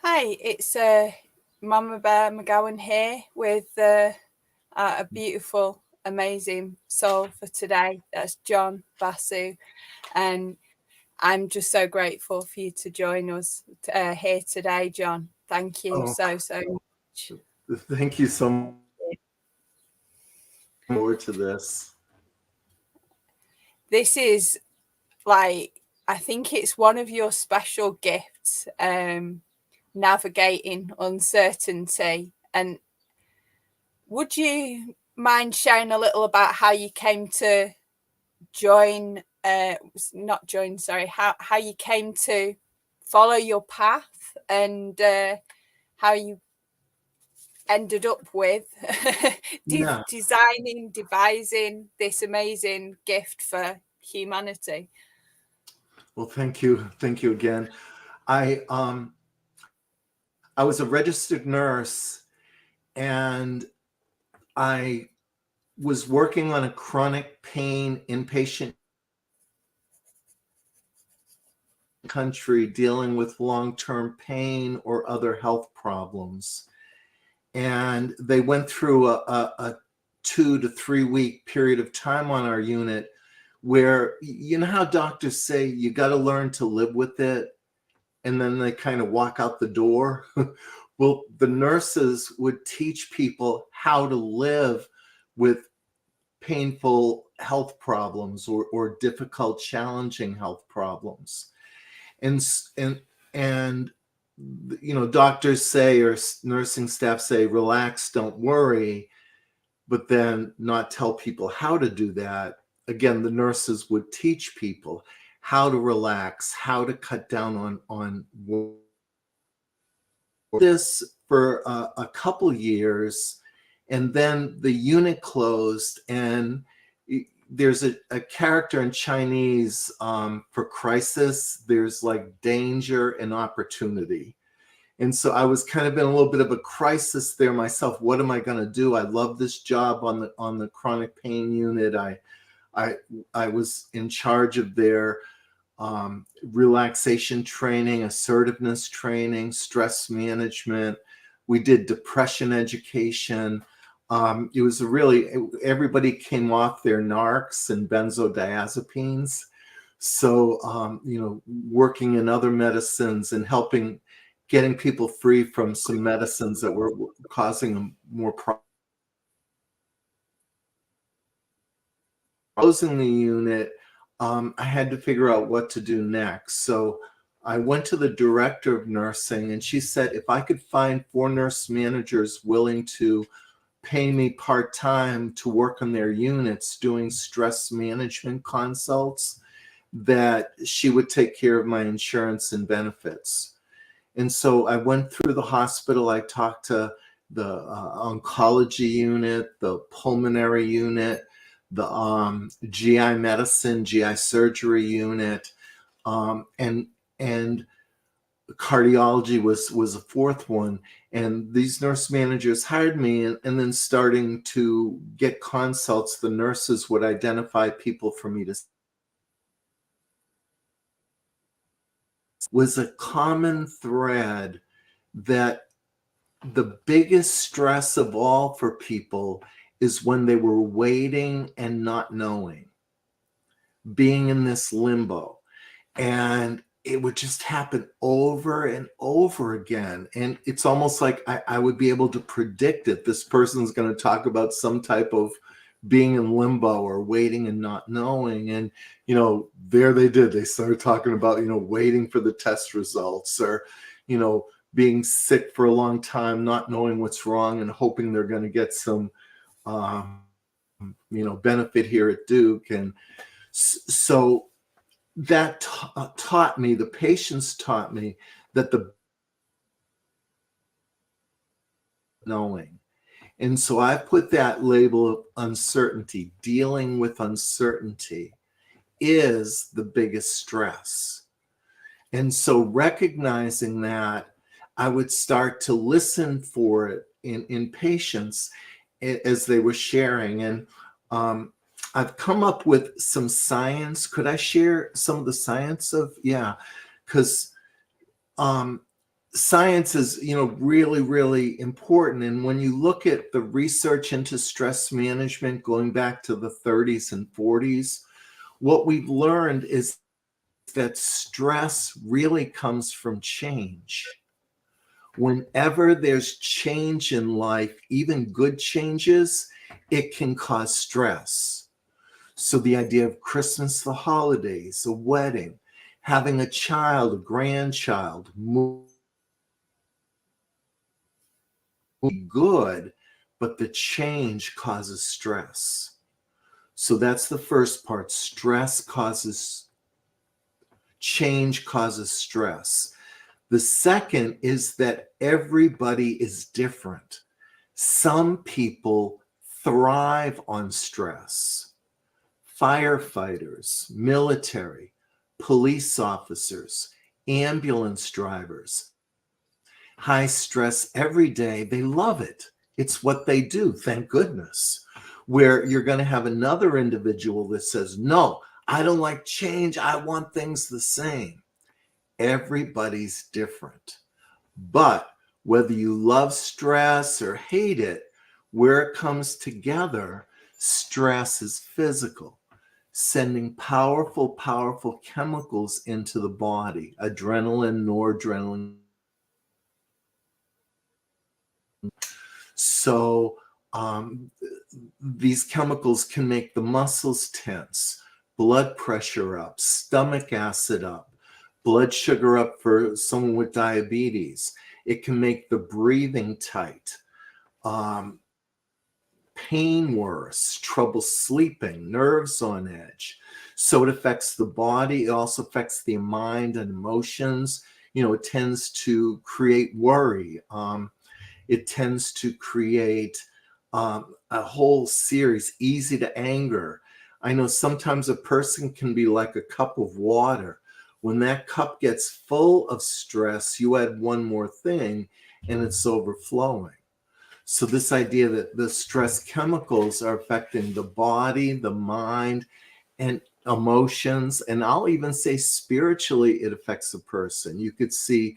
Hi, it's Mama Bear McGowan here with a beautiful, amazing soul for today. That's Jon Vasu, and I'm just so grateful for you to join us here today, Jon. Thank you Oh, so much. thank you so much. Forward to this. This is like I think it's one of your special gifts, navigating uncertainty. And would you mind sharing a little about how you came to join not join sorry how you came to follow your path, and how you ended up with Yeah. devising this amazing gift for humanity? Well, thank you again. I was a registered nurse, and I was working on a chronic pain inpatient country dealing with long-term pain or other health problems. And they went through a 2 to 3 week period of time on our unit where, you know how doctors say you got to learn to live with it, and then they kind of walk out the door. Well, the nurses would teach people how to live with painful health problems or difficult, challenging health problems. And you know, doctors say, or nursing staff say, relax, don't worry, but then not tell people how to do that. Again, the nurses would teach people how to relax, how to cut down on this for a couple years, and then the unit closed. And there's a character in Chinese, for crisis. There's like danger and opportunity. And so I was kind of in a little bit of a crisis there myself. What am I going to do? I love this job on the chronic pain unit. I was in charge of their relaxation training, assertiveness training, stress management. We did depression education. It was everybody came off their narcs and benzodiazepines. So, you know, working in other medicines and getting people free from some medicines that were causing them more problems. Closing the unit, I had to figure out what to do next. So I went to the director of nursing, and she said if I could find 4 nurse managers willing to pay me part-time to work on their units doing stress management consults, that she would take care of my insurance and benefits. And so I went through the hospital. I talked to the oncology unit, the pulmonary unit, the GI medicine, GI surgery unit, and cardiology was a fourth one. And these nurse managers hired me, and then starting to get consults, the nurses would identify people for me to was a common thread that the biggest stress of all for people is when they were waiting and not knowing, being in this limbo. And it would just happen over and over again. And it's almost like I would be able to predict it. This person's going to talk about some type of being in limbo or waiting and not knowing. And, you know, there they did. They started talking about, you know, waiting for the test results, or, you know, being sick for a long time, not knowing what's wrong and hoping they're going to get some, you know, benefit here at Duke. And so that taught me, the patients taught me that the knowing. And so I put that label of uncertainty. Dealing with uncertainty is the biggest stress. And so recognizing that, I would start to listen for it in patients as they were sharing. And I've come up with some science. Could I share some of the science of, yeah, because science is, really, really important. And when you look at the research into stress management going back to the 30s and 40s, what we've learned is that stress really comes from change. Whenever there's change in life, even good changes, it can cause stress. So the idea of Christmas, the holidays, a wedding, having a child, a grandchild, good, but the change causes stress. So that's the first part. Change causes stress. The second is that everybody is different. Some people thrive on stress. Firefighters, military, police officers, ambulance drivers, high stress every day. They love it. It's what they do, thank goodness. Where you're going to have another individual that says, no, I don't like change. I want things the same. Everybody's different. But whether you love stress or hate it, where it comes together, stress is physical, sending powerful, powerful chemicals into the body, adrenaline, noradrenaline. So these chemicals can make the muscles tense, blood pressure up, stomach acid up, blood sugar up for someone with diabetes. It can make the breathing tight, pain worse, trouble sleeping, nerves on edge. So it affects the body. It also affects the mind and emotions. It tends to create worry. It tends to create a whole series, easy to anger. I know sometimes a person can be like a cup of water. When that cup gets full of stress, you add one more thing and it's overflowing. So this idea that the stress chemicals are affecting the body, the mind, and emotions, and I'll even say spiritually, it affects a person. You could see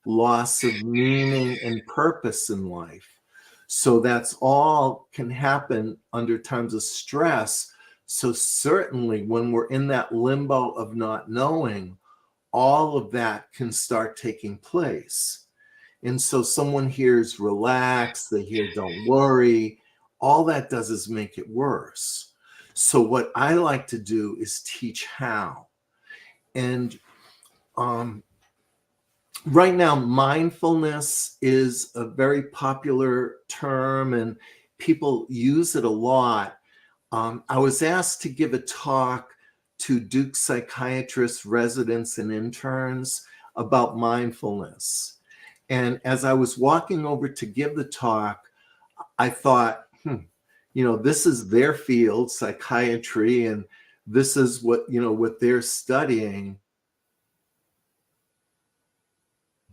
loss of meaning and purpose in life. So that's all can happen under times of stress. So certainly when we're in that limbo of not knowing, all of that can start taking place. And so someone hears relax, they hear don't worry, all that does is make it worse. So what I like to do is teach how. And right now, mindfulness is a very popular term and people use it a lot. I was asked to give a talk to Duke psychiatrists, residents, and interns about mindfulness. And as I was walking over to give the talk, I thought, this is their field, psychiatry, and this is what they're studying.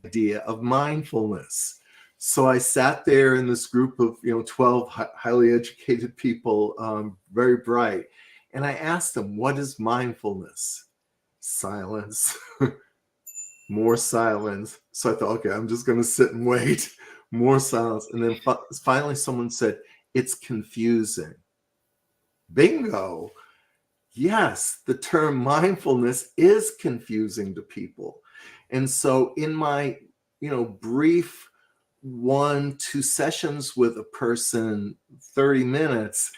Idea of mindfulness. So I sat there in this group of 12 highly educated people, very bright, and I asked them, what is mindfulness? Silence. More silence. So I thought, okay, I'm just going to sit and wait. More silence. And then finally someone said, it's confusing. Bingo. Yes, the term mindfulness is confusing to people. And so in my, brief 1-2 sessions with a person, 30 minutes,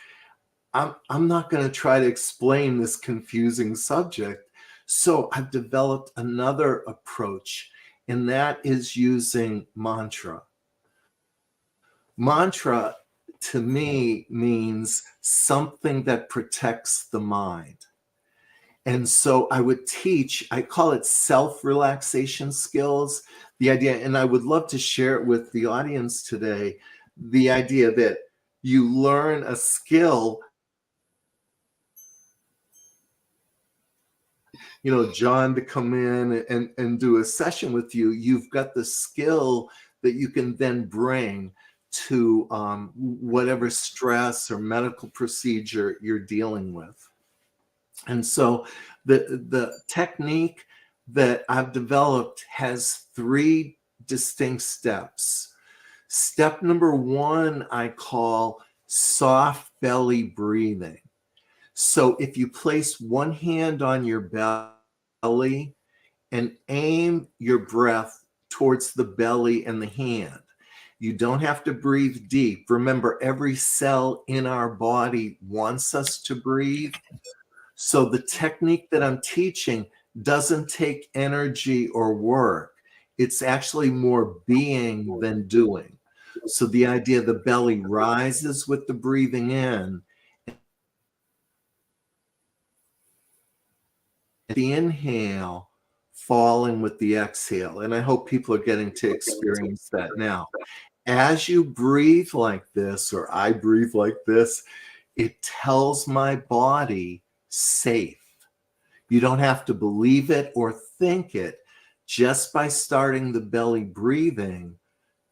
I'm not going to try to explain this confusing subject. So I've developed another approach, and that is using mantra. Mantra to me means something that protects the mind. And so I would teach, I call it self-relaxation skills. The idea, and I would love to share it with the audience today, the idea that you learn a skill. Jon, to come in and do a session with you, you've got the skill that you can then bring to whatever stress or medical procedure you're dealing with. And so the technique that I've developed has 3 distinct steps. Step number 1, I call soft belly breathing. So if you place one hand on your belly and aim your breath towards the belly and the hand, you don't have to breathe deep. Remember, every cell in our body wants us to breathe. So the technique that I'm teaching doesn't take energy or work. It's actually more being than doing. So the idea the belly rises with the breathing in, the inhale falling with the exhale. And I hope people are getting to experience that now. As you breathe like this, or I breathe like this, it tells my body safe. You don't have to believe it or think it. Just by starting the belly breathing,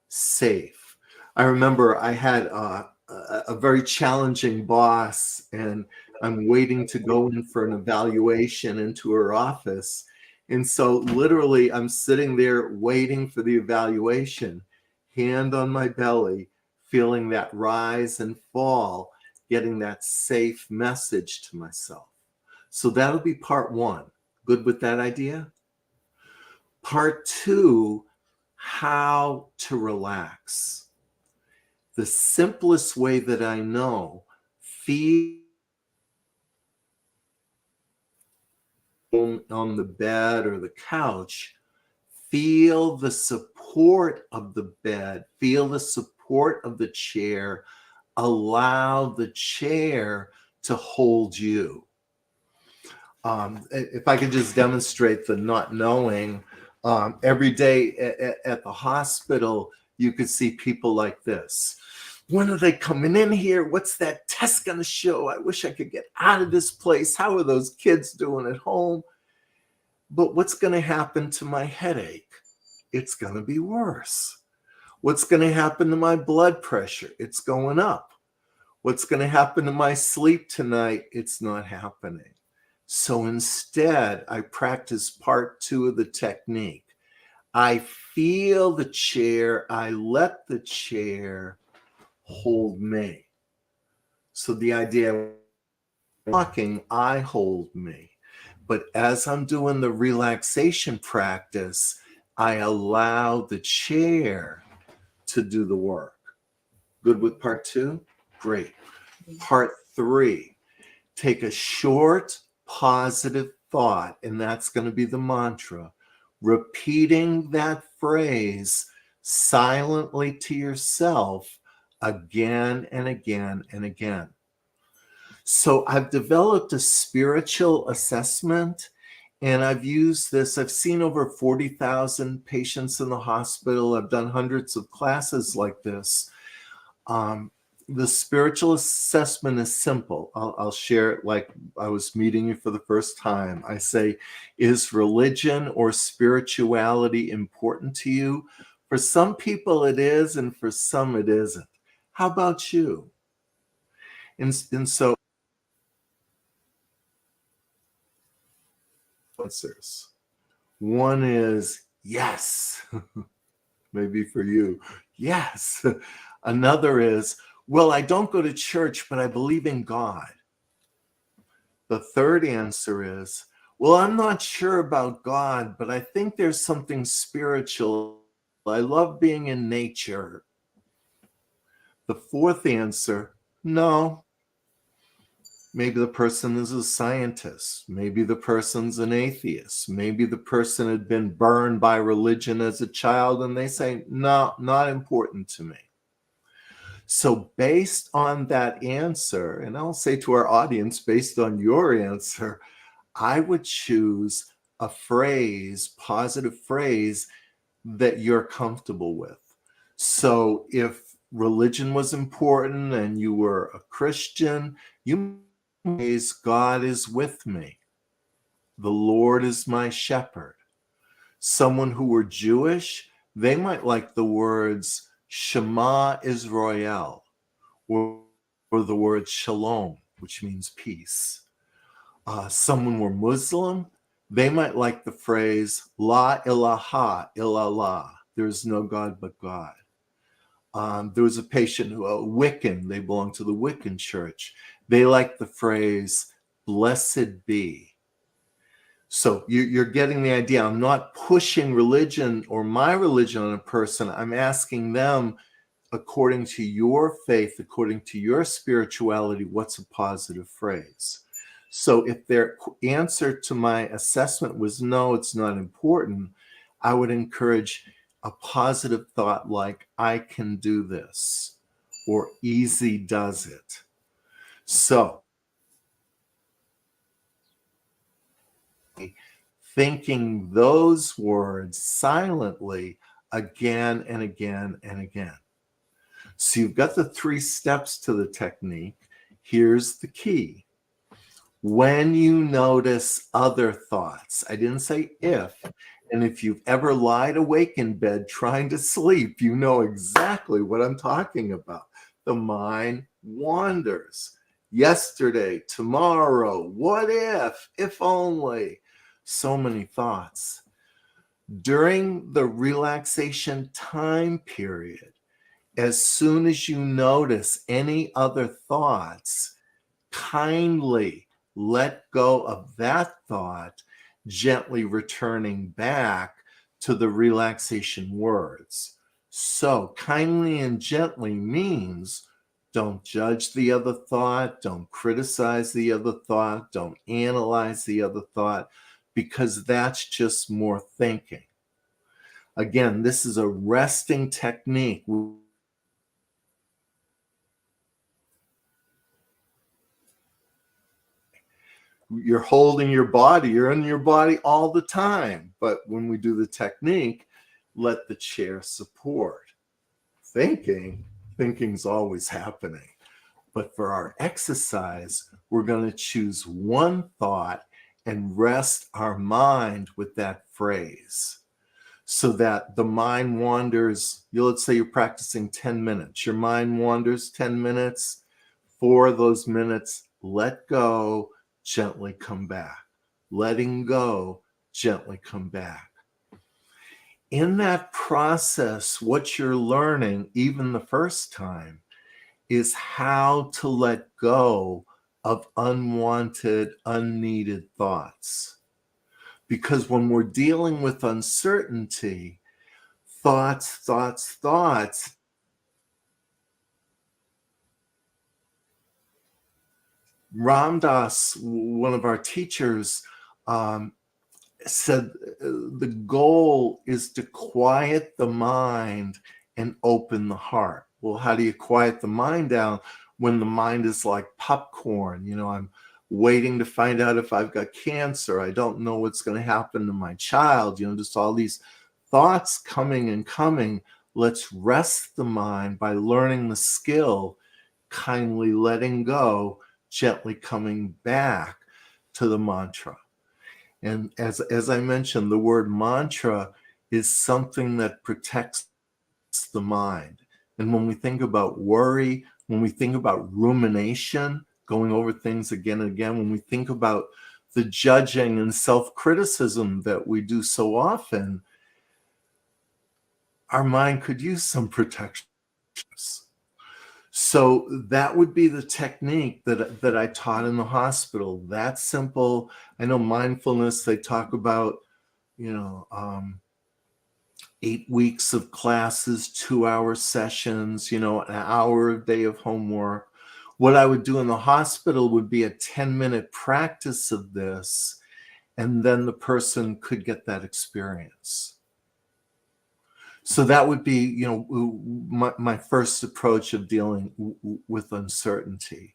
safe. I remember I had a very challenging boss, and I'm waiting to go in for an evaluation into her office. And so literally I'm sitting there waiting for the evaluation, hand on my belly, feeling that rise and fall, getting that safe message to myself. So that'll be part 1. Good with that idea? Part 2, how to relax. The simplest way that I know, feel on the bed or the couch, feel the support of the bed, feel the support of the chair, allow the chair to hold you. If I could just demonstrate the not knowing, every day at the hospital, you could see people like this. When are they coming in here? What's that test going to show? I wish I could get out of this place. How are those kids doing at home? But what's going to happen to my headache? It's going to be worse. What's going to happen to my blood pressure? It's going up. What's going to happen to my sleep tonight? It's not happening. So instead, I practice part 2 of the technique. I feel the chair. I let the chair hold me. So the idea, walking, I hold me. But as I'm doing the relaxation practice, I allow the chair to do the work. Good with part 2? Great. Part 3, take a short, positive thought, and that's going to be the mantra. Repeating that phrase silently to yourself again and again and again. So I've developed a spiritual assessment, and I've used this. I've seen over 40,000 patients in the hospital. I've done hundreds of classes like this. The spiritual assessment is simple. I'll share it like I was meeting you for the first time. I say, is religion or spirituality important to you? For some people it is, and for some it isn't. How about you? And so answers. One is yes, maybe for you. Yes. Another is, well, I don't go to church, but I believe in God. The third answer is, well, I'm not sure about God, but I think there's something spiritual. I love being in nature. The fourth answer, no. Maybe the person is a scientist. Maybe the person's an atheist. Maybe the person had been burned by religion as a child and they say, no, not important to me. So based on that answer, and I'll say to our audience, based on your answer, I would choose a phrase, positive phrase that you're comfortable with. So if religion was important and you were a Christian, you phrase, God is with me. The Lord is my shepherd. Someone who were Jewish, they might like the words Shema Israel, or the word shalom, which means peace. Someone were Muslim, They might like the phrase La ilaha illallah. There's no God but God. There was a patient who, a Wiccan, they belong to the Wiccan church. They like the phrase blessed be. So you're getting the idea. I'm not pushing religion or my religion on a person. I'm asking them, according to your faith, according to your spirituality, what's a positive phrase? So if their answer to my assessment was no, it's not important, I would encourage a positive thought like, I can do this, or easy does it. So thinking those words silently again and again and again. So you've got the 3 steps to the technique. Here's the key. When you notice other thoughts, I didn't say if, and if you've ever lied awake in bed trying to sleep, you know exactly what I'm talking about. The mind wanders. Yesterday, tomorrow, what if only. So many thoughts. During the relaxation time period, as soon as you notice any other thoughts, kindly let go of that thought, gently returning back to the relaxation words. So, kindly and gently means don't judge the other thought, don't criticize the other thought, don't analyze the other thought, because that's just more thinking. Again, this is a resting technique. You're holding your body, you're in your body all the time. But when we do the technique, let the chair support. Thinking's always happening. But for our exercise, we're going to choose one thought and rest our mind with that phrase so that the mind wanders. Let's say you're practicing 10 minutes. Your mind wanders 10 minutes. 4 of those minutes, let go, gently come back. Letting go, gently come back. In that process, what you're learning, even the first time, is how to let go of unwanted, unneeded thoughts. Because when we're dealing with uncertainty, thoughts, Ram Dass, one of our teachers, said the goal is to quiet the mind and open the heart. Well, how do you quiet the mind down when the mind is like popcorn? I'm waiting to find out if I've got cancer. I don't know what's going to happen to my child. Just all these thoughts coming and coming. Let's rest the mind by learning the skill, kindly letting go, gently coming back to the mantra. And as I mentioned, the word mantra is something that protects the mind. And when we think about worry, when we think about rumination, going over things again and again, when we think about the judging and self-criticism that we do so often, our mind could use some protection. So that would be the technique that I taught in the hospital. That simple. I know mindfulness, they talk about, 8 weeks of classes, 2-hour sessions, an hour a day of homework. What I would do in the hospital would be a 10-minute practice of this, and then the person could get that experience. So that would be, my first approach of dealing with uncertainty.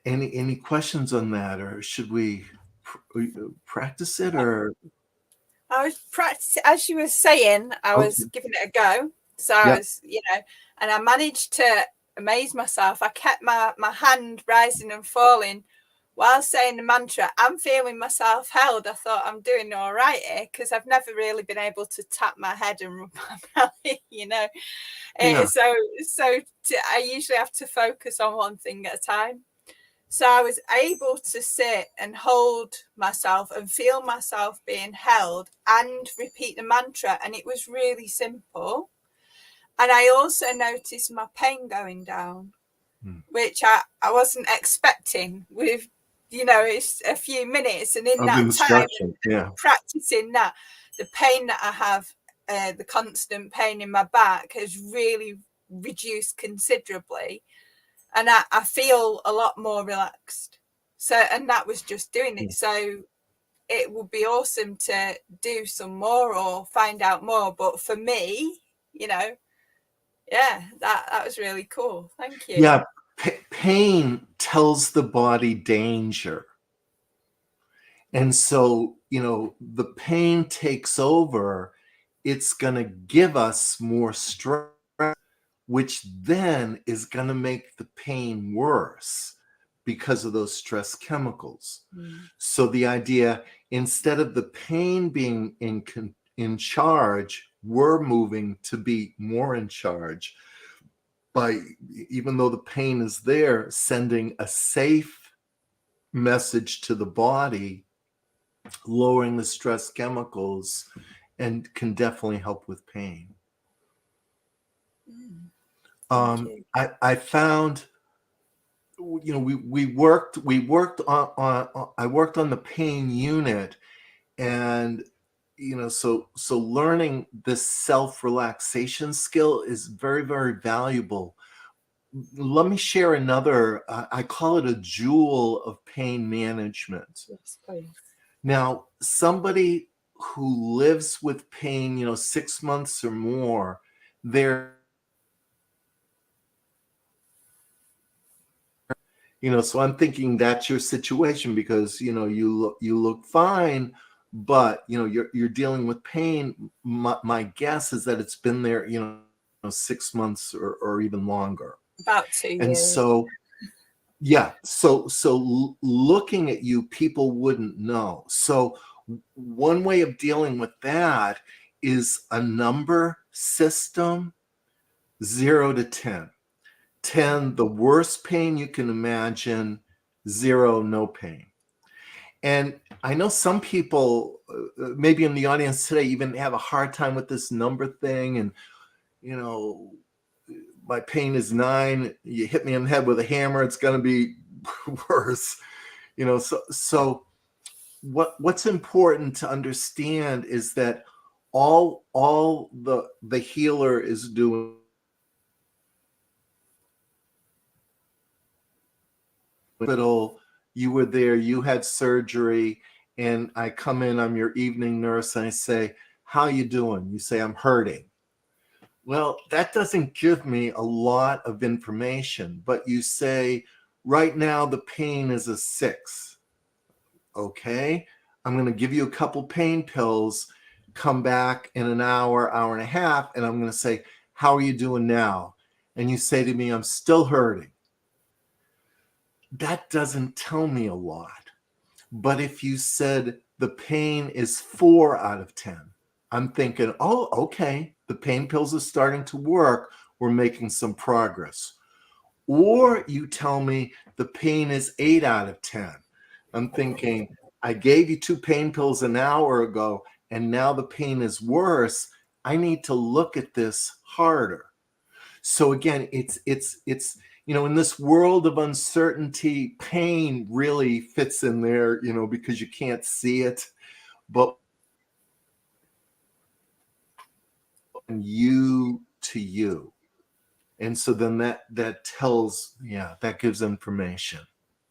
Any questions on that, or should we practice it? Or I was practicing, as you were saying, I was giving it a go. So I was, and I managed to amaze myself. I kept my hand rising and falling while saying the mantra. I'm feeling myself held. I thought I'm doing all right here because I've never really been able to tap my head and rub my belly, So I usually have to focus on one thing at a time. So I was able to sit and hold myself and feel myself being held and repeat the mantra. And it was really simple. And I also noticed my pain going down, which I wasn't expecting with, it's a few minutes. And in Of that time, instruction. Yeah. practicing that, the pain that I have, the constant pain in my back has really reduced considerably. And I feel a lot more relaxed. So, and that was just doing it. So it would be awesome to do some more or find out more. But for me, yeah, that was really cool. Thank you. Yeah. Pain tells the body danger. And so, the pain takes over. It's going to give us more stress, which then is going to make the pain worse because of those stress chemicals. So the idea, instead of the pain being in charge, we're moving to be more in charge by, even though the pain is there, sending a safe message to the body, lowering the stress chemicals, and can definitely help with pain. I found, we worked on I worked on the pain unit, and so learning this self-relaxation skill is very, very valuable. Let me share another, I call it a jewel of pain management. Yes, please. Now, somebody who lives with pain, 6 months or more, they're, so I'm thinking that's your situation, because, you look fine, but, you're dealing with pain. My guess is that it's been there, 6 months or even longer. About 2 years. And so, yeah, so looking at you, people wouldn't know. So one way of dealing with that is a number system, 0 to 10. 10, the worst pain you can imagine, 0, no pain. And I know some people, maybe in the audience today, even have a hard time with this number thing. And, my pain is 9. You hit me in the head with a hammer, it's going to be worse. So what's important to understand is that all the healer is doing, hospital, you were there, you had surgery, and I come in, I'm your evening nurse, and I say, how you doing? You say, I'm hurting. Well, that doesn't give me a lot of information, but you say, right now the pain is a 6. Okay, I'm going to give you a couple pain pills, come back in an hour, hour and a half, and I'm going to say, how are you doing now? And you say to me, I'm still hurting. That doesn't tell me a lot. But if you said the pain is 4 out of 10, I'm thinking, oh, okay, the pain pills are starting to work. We're making some progress. Or you tell me the pain is 8 out of 10. I'm thinking, I gave you 2 pain pills an hour ago, and now the pain is worse. I need to look at this harder. So again, it's in this world of uncertainty, pain really fits in there, because you can't see it, but you to you. And so then that tells, that gives information.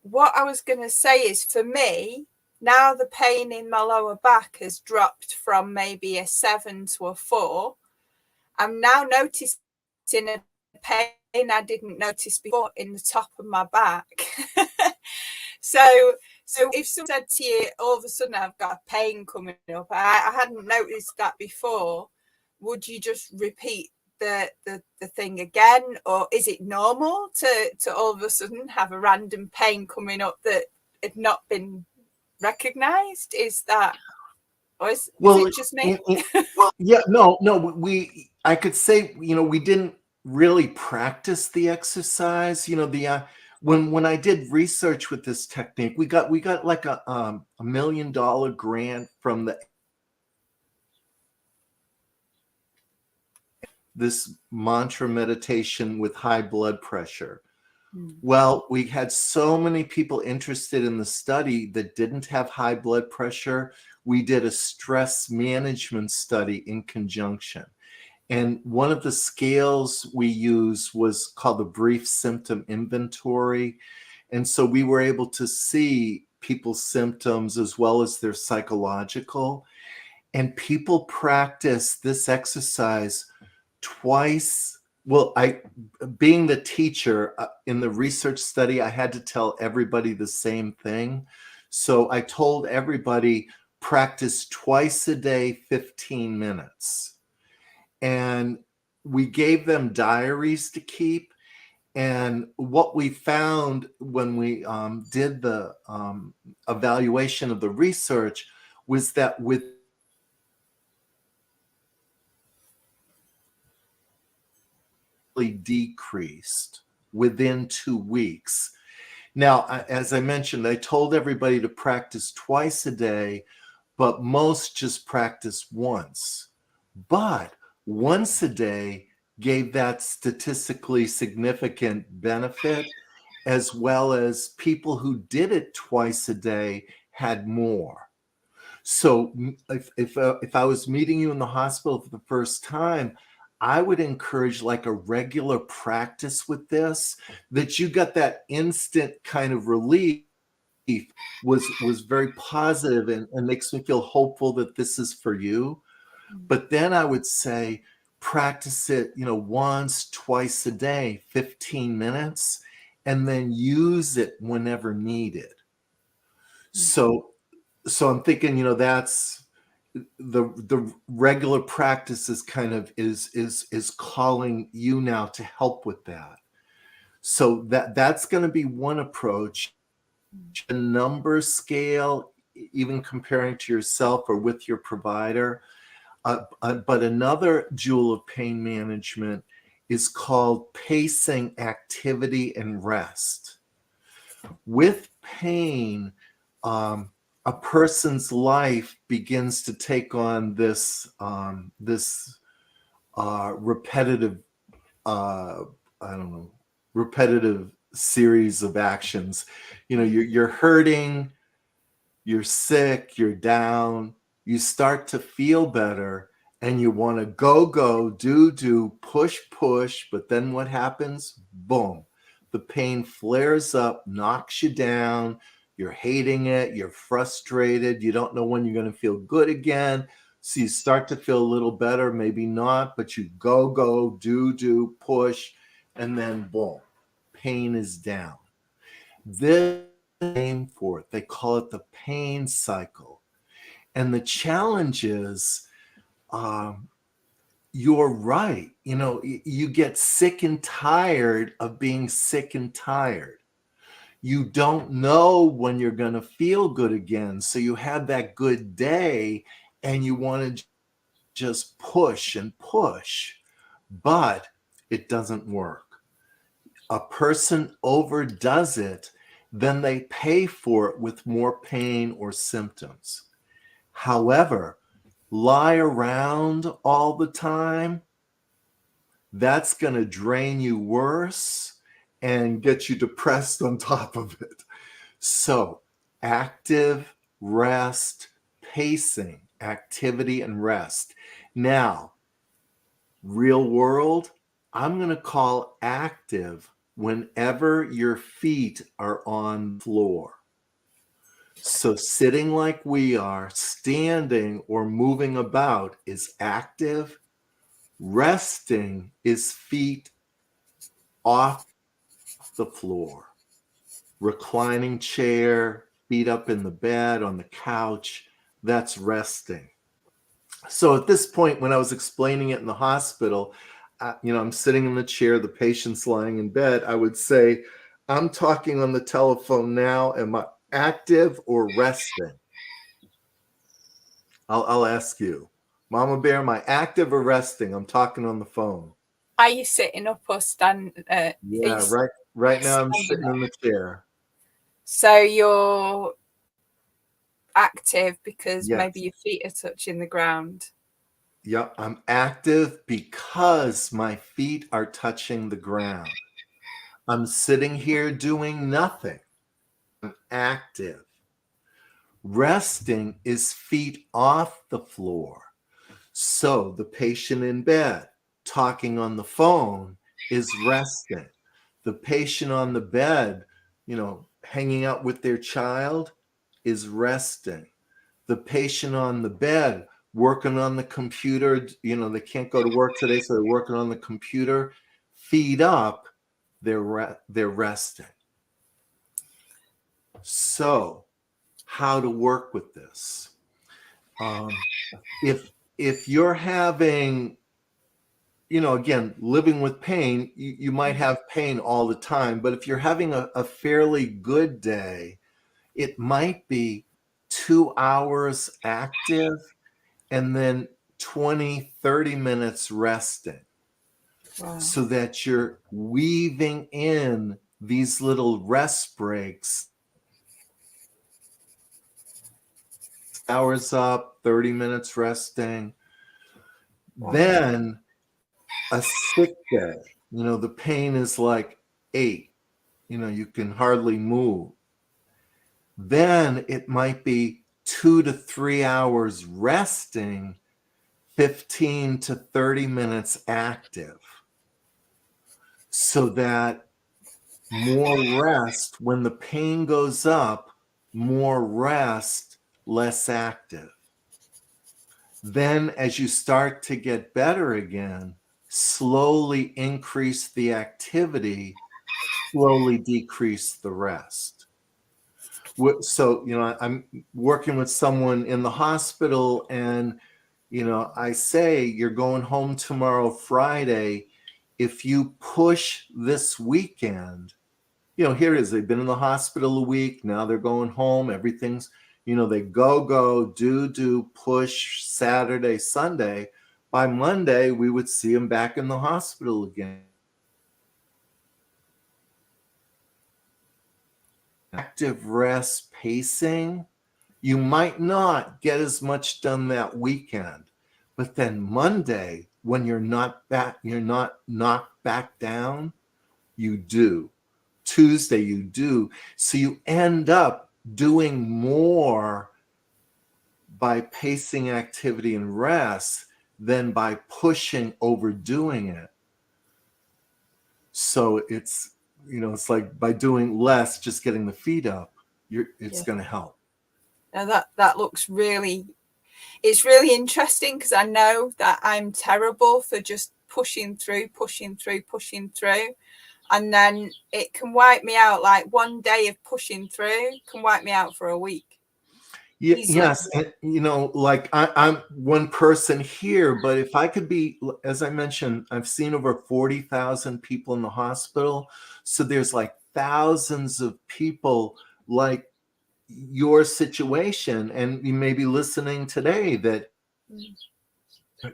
What I was going to say is, for me, now the pain in my lower back has dropped from maybe a 7 to a 4. I'm now noticing a pain I didn't notice before in the top of my back. So if someone said to you, all of a sudden I've got a pain coming up, I hadn't noticed that before, would you just repeat the thing again? Or is it normal to all of a sudden have a random pain coming up that had not been recognized? Is that, or is it just me? Yeah, no, I could say, we didn't really practice the exercise. when I did research with this technique, we got like a $1 million grant from this mantra meditation with high blood pressure. Well, we had so many people interested in the study that didn't have high blood pressure. We did a stress management study in conjunction. And one of the scales we used was called the brief symptom inventory. And so we were able to see people's symptoms as well as their psychological. And people practice this exercise twice. Well, being the teacher in the research study, I had to tell everybody the same thing. So I told everybody, practice twice a day, 15 minutes. And we gave them diaries to keep. And what we found when we did the evaluation of the research was that with decreased within 2 weeks. Now, as I mentioned, I told everybody to practice twice a day, but most just practice once. But once a day gave that statistically significant benefit, as well as people who did it twice a day had more. So if I was meeting you in the hospital for the first time, I would encourage like a regular practice with this, that you got that instant kind of relief was very positive and makes me feel hopeful that this is for you. But then I would say practice it, once, twice a day, 15 minutes, and then use it whenever needed. So I'm thinking, that's the regular practice is kind of is calling you now to help with that. So that's going to be one approach. A number scale, even comparing to yourself or with your provider. But another jewel of pain management is called pacing activity and rest. With pain, a person's life begins to take on this repetitive, repetitive series of actions. You're hurting, you're sick, you're down, you start to feel better, and you want to go, do, push, but then what happens? Boom. The pain flares up, knocks you down, you're hating it, you're frustrated, you don't know when you're going to feel good again. So you start to feel a little better, maybe not, but you go, do, push, and then boom, pain is down. This name for it, they call it the pain cycle. And the challenge is, you're right. You get sick and tired of being sick and tired. You don't know when you're going to feel good again. So you have that good day and you want to just push and push, but it doesn't work. A person overdoes it, then they pay for it with more pain or symptoms. However, lie around all the time, that's going to drain you worse and get you depressed on top of it. So, active, rest, pacing, activity, and rest. Now, real world, I'm going to call active whenever your feet are on the floor. So sitting like we are, standing or moving about is active. Resting is feet off the floor. Reclining chair, feet up in the bed, on the couch, that's resting. So at this point, when I was explaining it in the hospital, I'm sitting in the chair, the patient's lying in bed, I would say, I'm talking on the telephone now. Am I active or resting? I'll ask you. Mama Bear, am I active or resting? I'm talking on the phone. Are you sitting up or stand? Yeah, Right now I'm sitting in the chair. So you're active because Yes. maybe your feet are touching the ground. Yep, I'm active because my feet are touching the ground. I'm sitting here doing nothing. I'm active. Resting is feet off the floor. So the patient in bed talking on the phone is resting. The patient on the bed, hanging out with their child is resting. The patient on the bed working on the computer, they can't go to work today, so they're working on the computer. Feet up, they're resting. So, how to work with this? If you're having, again, living with pain, you might have pain all the time, but if you're having a fairly good day, it might be 2 hours active and then 20, 30 minutes resting. Wow. So that you're weaving in these little rest breaks. Hours up, 30 minutes resting. Wow. Then a sick day, the pain is like 8, you can hardly move. Then it might be 2 to 3 hours resting, 15 to 30 minutes active. So that more rest, when the pain goes up, more rest, less active. Then, as you start to get better again, slowly increase the activity, slowly decrease the rest. So, I'm working with someone in the hospital, and, I say, you're going home tomorrow, Friday. If you push this weekend, here it is. They've been in the hospital a week. Now they're going home. Everything's, they go, do, push Saturday, Sunday. By Monday, we would see them back in the hospital again. Active rest pacing, you might not get as much done that weekend. But then Monday, when you're not knocked back down, you do. Tuesday, you do. So you end up doing more by pacing activity and rest than by pushing, overdoing it. So it's, it's like by doing less, just getting the feet up, it's going to help. Now that looks it's really interesting, because I know that I'm terrible for just pushing through, and then it can wipe me out. Like one day of pushing through can wipe me out for a week. Yes, and, like I'm one person here, but if I could be, as I mentioned, I've seen over 40,000 people in the hospital. So there's like thousands of people like your situation, and you may be listening today that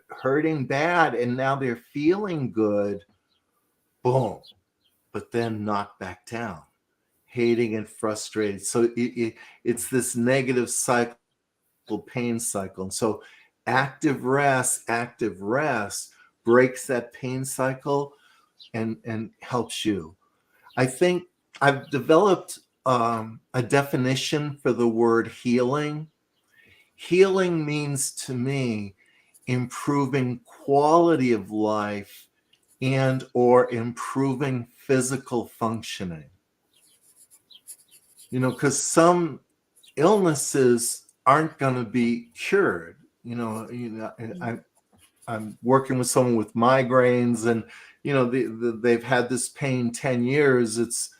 hurting bad and now they're feeling good, boom, but then knocked back down, hating and frustrated. So it's this negative cycle, pain cycle. And so active rest breaks that pain cycle and helps you. I think I've developed a definition for the word healing. Healing means to me improving quality of life and or improving physical functioning. Because some illnesses aren't going to be cured. I'm working with someone with migraines, and they've had this pain 10 years.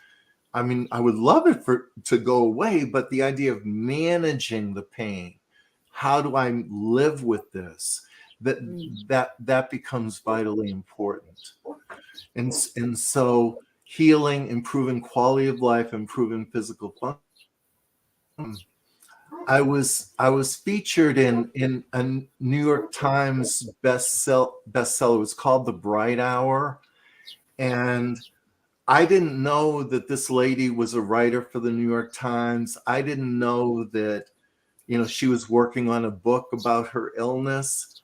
I would love it to go away, but the idea of managing the pain, how do I live with this? That becomes vitally important. And so healing, improving quality of life, improving physical function. I was featured in a New York Times bestseller. It was called The Bright Hour, and I didn't know that this lady was a writer for the New York Times. I didn't know that, you know, she was working on a book about her illness.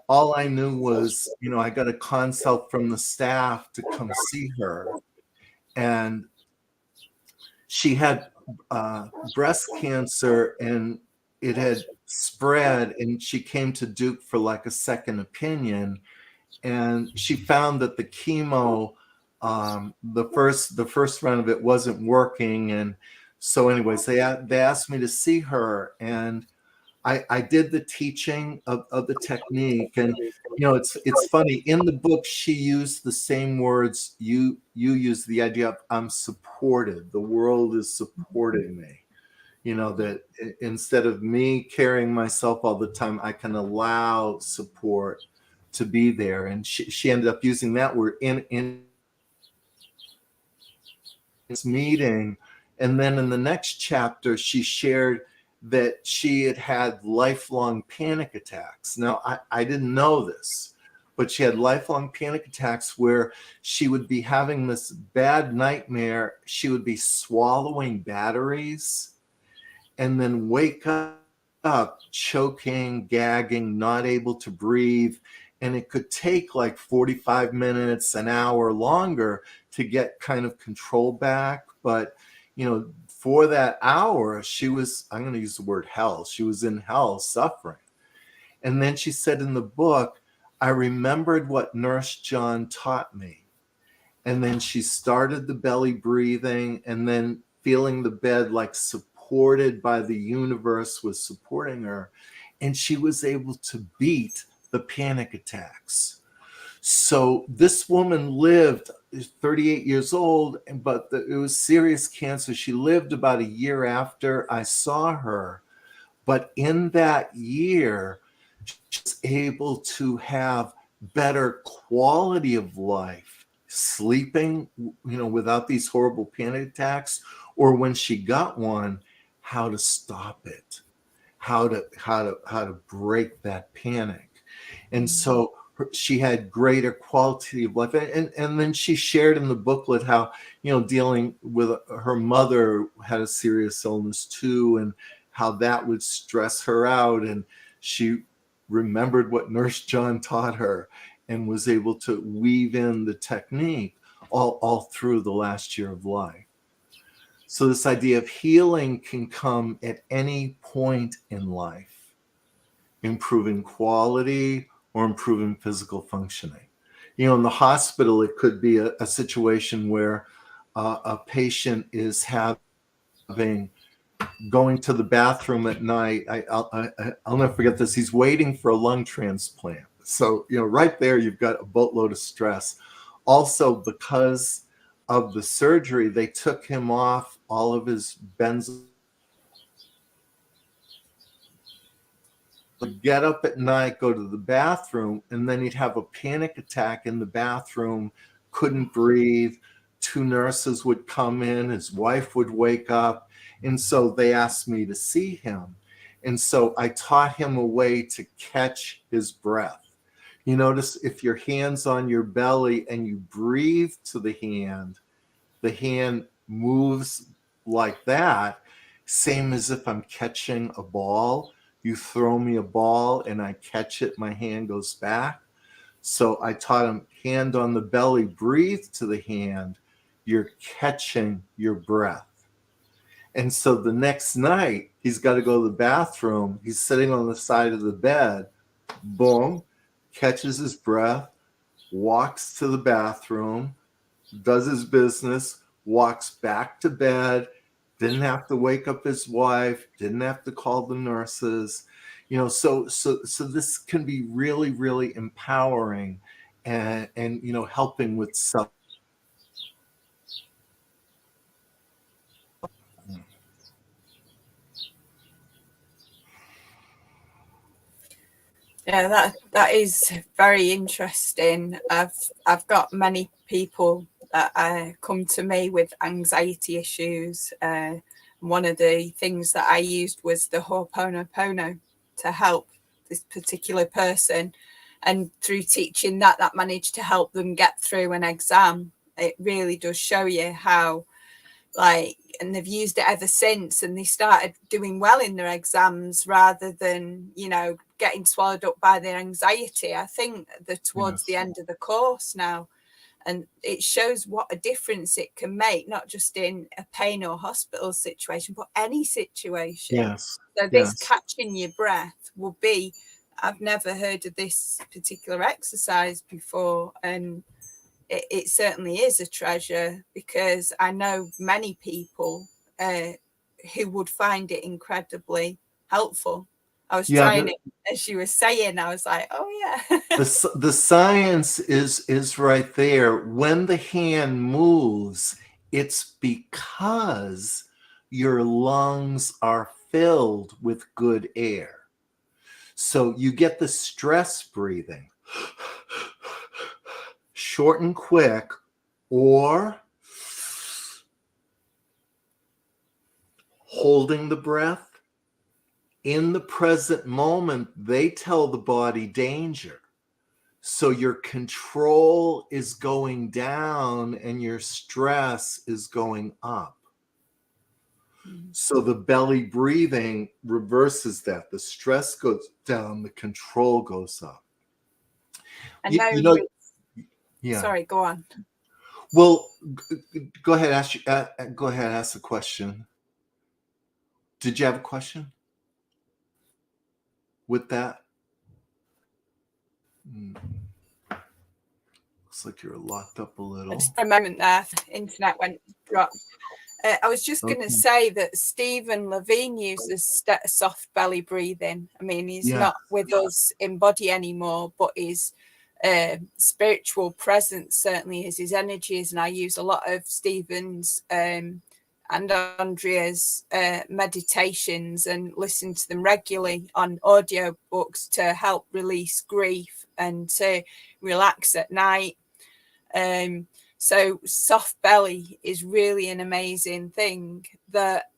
All I knew was, you know, I got a consult from the staff to come see her. And she had breast cancer, and it had spread, and she came to Duke for like a second opinion. And she found that the chemo, the first round of it wasn't working. And so anyways, they asked me to see her, and I did the teaching of the technique. And you know, it's funny, in the book she used the same words you use, the idea of I'm supported, the world is supporting me, you know, that instead of me carrying myself all the time, I can allow support to be there. And she ended up using that word in this meeting. And then in the next chapter, she shared that she had had lifelong panic attacks. Now, I didn't know this, but she had lifelong panic attacks where she would be having this bad nightmare. She would be swallowing batteries and then wake up choking, gagging, not able to breathe. And it could take like 45 minutes, an hour longer to get kind of control back. But, you know, for that hour, she was, I'm going to use the word hell. She was in hell suffering. And then she said in the book, I remembered what Nurse Jon taught me. And then she started the belly breathing, and then feeling the bed like supported by the universe was supporting her. And she was able to beat the panic attacks. So this woman lived 38 years old, but it was serious cancer. She lived about a year after I saw her. But in that year, she was able to have better quality of life, sleeping, you know, without these horrible panic attacks, or when she got one, how to stop it, how to break that panic. And so she had greater quality of life. And then she shared in the booklet how, you know, dealing with her mother had a serious illness too, and how that would stress her out. And she remembered what Nurse Jon taught her and was able to weave in the technique all through the last year of life. So this idea of healing can come at any point in life, improving quality or improving physical functioning. You know, in the hospital, it could be a situation where a patient is going to the bathroom at night. I'll never forget this. He's waiting for a lung transplant. So, you know, right there, you've got a boatload of stress. Also, because of the surgery, they took him off all of his benzo. Get up at night, go to the bathroom, and then he'd have a panic attack in the bathroom, couldn't breathe. Two nurses would come in, his wife would wake up. And so they asked me to see him. And so I taught him a way to catch his breath. You notice if your hand's on your belly and you breathe to the hand moves like that, same as if I'm catching a ball. You throw me a ball and I catch it, my hand goes back. So I taught him hand on the belly, breathe to the hand, you're catching your breath. And so the next night, he's got to go to the bathroom. He's sitting on the side of the bed, boom, catches his breath, walks to the bathroom, does his business, walks back to bed, didn't have to wake up his wife, didn't have to call the nurses. You know, so this can be really, really empowering and you know, helping with self. Yeah, that is very interesting. I've got many people that come to me with anxiety issues. One of the things that I used was the Ho'oponopono to help this particular person, and through teaching that managed to help them get through an exam. it really does show you how, like, and they've used it ever since, and they started doing well in their exams rather than, you know, getting swallowed up by their anxiety. I think they're towards the end of the course now, and it shows what a difference it can make, not just in a pain or hospital situation, but any situation. Yes. So this catching your breath will be, I've never heard of this particular exercise before, and it certainly is a treasure, because I know many people who would find it incredibly helpful. I was trying it as you were saying. I was like, oh yeah. The science is right there. When the hand moves, it's because your lungs are filled with good air. So you get the stress breathing, short and quick, or holding the breath. In the present moment, they tell the body danger. So your control is going down and your stress is going up. So the belly breathing reverses that. The stress goes down, the control goes up. And yeah. Sorry, go on. Well, go ahead, ask the question. Did you have a question with that? Looks like you're locked up a little. Just a moment there, internet went dropped. I was just going to say that Stephen Levine uses soft belly breathing. I mean, he's not with us in body anymore, but his spiritual presence certainly is, his energies. And I use a lot of Stephen's and Andrea's meditations and listen to them regularly on audio books to help release grief and to relax at night. So soft belly is really an amazing thing, that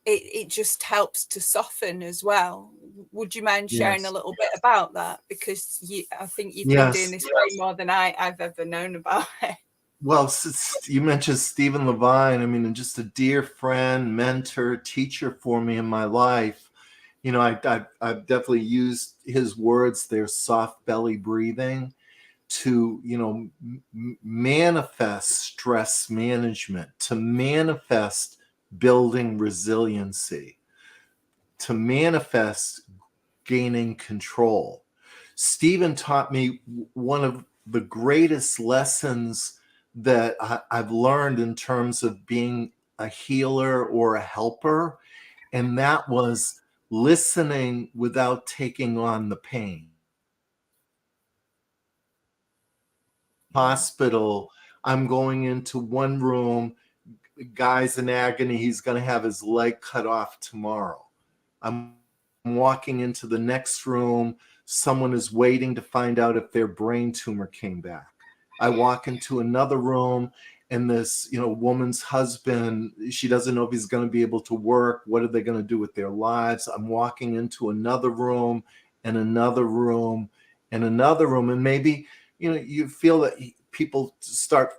it just helps to soften as well. Would you mind sharing a little bit about that? Because I think you've been doing this way more than I've ever known about it. Well, you mentioned Stephen Levine. I mean, just a dear friend, mentor, teacher for me in my life. You know, I've definitely used his words there, soft belly breathing, to, you know, manifest stress management, to manifest building resiliency, to manifest gaining control. Stephen taught me one of the greatest lessons that I've learned in terms of being a healer or a helper, and that was listening without taking on the pain. Hospital, I'm going into one room, guy's in agony, he's going to have his leg cut off tomorrow. I'm walking into the next room, someone is waiting to find out if their brain tumor came back. I walk into another room, and this, you know, woman's husband, she doesn't know if he's going to be able to work. What are they going to do with their lives? I'm walking into another room and another room and another room, and maybe, you know, you feel that people start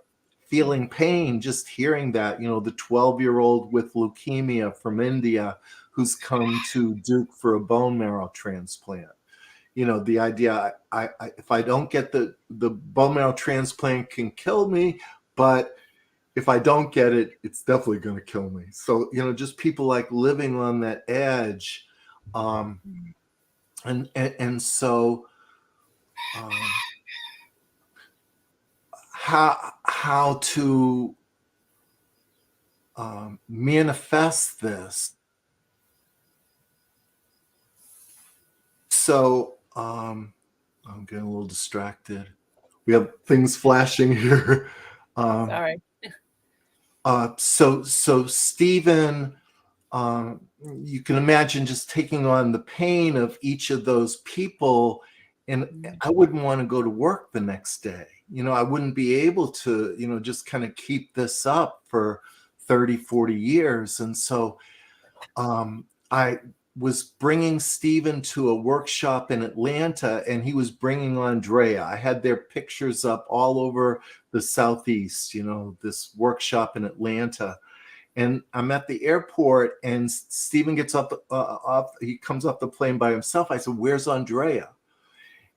feeling pain just hearing that, you know, the 12-year-old with leukemia from India who's come to Duke for a bone marrow transplant. You know, the idea, if I don't get the bone marrow transplant can kill me, but if I don't get it, it's definitely going to kill me. So, you know, just people like living on that edge. And so how to manifest this. So I'm getting a little distracted. We have things flashing here. Sorry. So Stephen, you can imagine just taking on the pain of each of those people, and I wouldn't want to go to work the next day. You know, I wouldn't be able to, you know, just kind of keep this up for 30, 40 years. And so was bringing Stephen to a workshop in Atlanta, and he was bringing Andrea. I had their pictures up all over the Southeast, this workshop in Atlanta. And I'm at the airport, and Stephen gets he comes off the plane by himself. I said, "Where's Andrea?"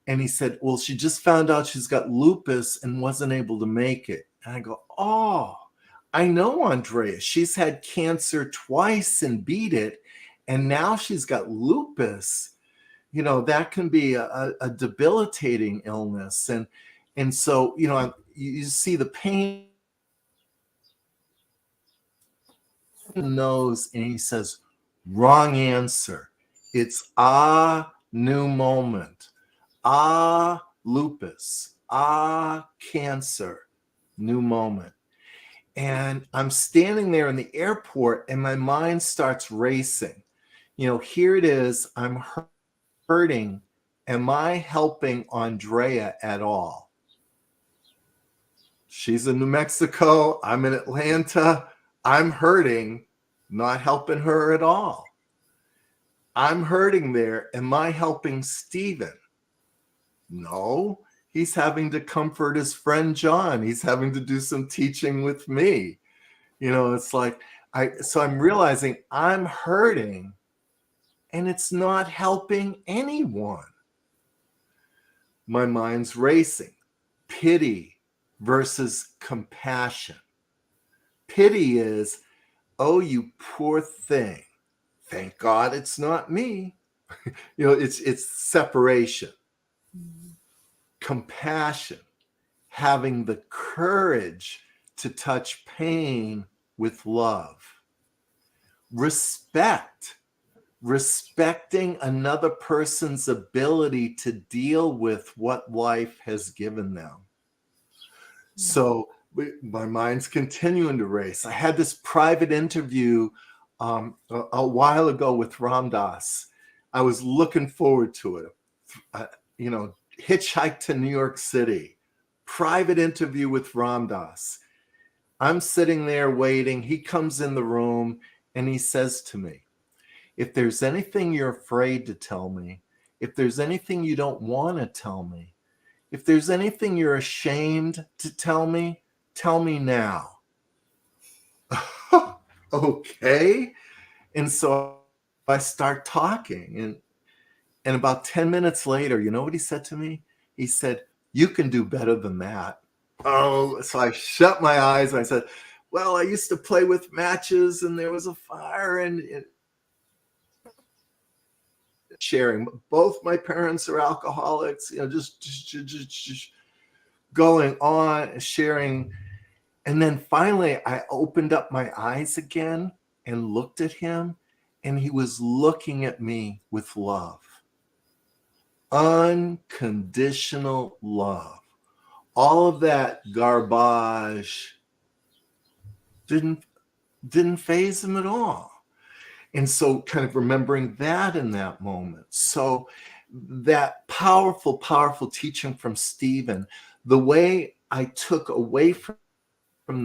And he said, "Well, she just found out she's got lupus and wasn't able to make it." And I go, "Oh, I know Andrea. She's had cancer twice and beat it. And now she's got lupus. That can be a debilitating illness." And so, you see the pain knows, and he says, "Wrong answer. It's new moment. Lupus. Cancer. New moment." And I'm standing there in the airport, and my mind starts racing. Here it is. I'm hurting. Am I helping Andrea at all? She's in New Mexico. I'm in Atlanta. I'm hurting, not helping her at all. I'm hurting there. Am I helping Stephen? No, he's having to comfort his friend Jon. He's having to do some teaching with me. It's like, so I'm realizing I'm hurting, and it's not helping anyone. My mind's racing. Pity versus compassion. Pity is, "Oh, you poor thing. Thank God it's not me." It's separation. Compassion, having the courage to touch pain with love. Respecting another person's ability to deal with what life has given them. So my mind's continuing to race. I had this private interview a while ago with Ram Dass. I was looking forward to it. Hitchhiked to New York City. Private interview with Ram Dass. I'm sitting there waiting. He comes in the room and he says to me, "If there's anything you're afraid to tell me, if there's anything you don't want to tell me, if there's anything you're ashamed to tell me now." Okay. And so I start talking, and about 10 minutes later, you know what he said to me? He said, "You can do better than that." Oh, so I shut my eyes and I said, "Well, I used to play with matches and there was a fire and sharing. Both my parents are alcoholics, just going on, sharing." And then finally, I opened up my eyes again and looked at him, and he was looking at me with love. Unconditional love. All of that garbage didn't faze him at all. And so kind of remembering that in that moment. So that powerful, powerful teaching from Stephen, the way I took away from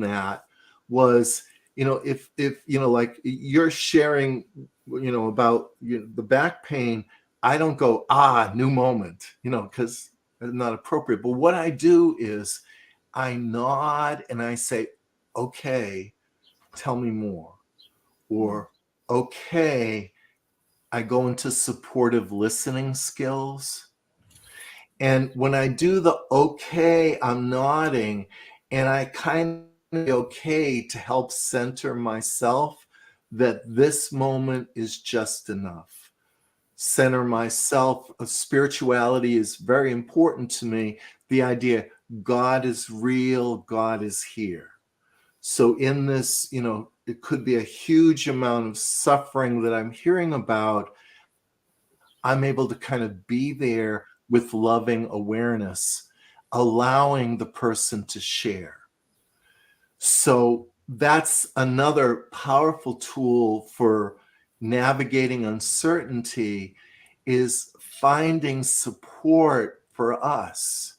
that was, if like you're sharing, about the back pain, I don't go, new moment, because it's not appropriate. But what I do is I nod and I say, "Okay, tell me more." Or, "Okay," I go into supportive listening skills. And when I do the okay, I'm nodding, and I kind of okay to help center myself that this moment is just enough. Center myself. Spirituality is very important to me. The idea God is real, God is here. So in this, it could be a huge amount of suffering that I'm hearing about. I'm able to kind of be there with loving awareness, allowing the person to share. So that's another powerful tool for navigating uncertainty, is finding support for us,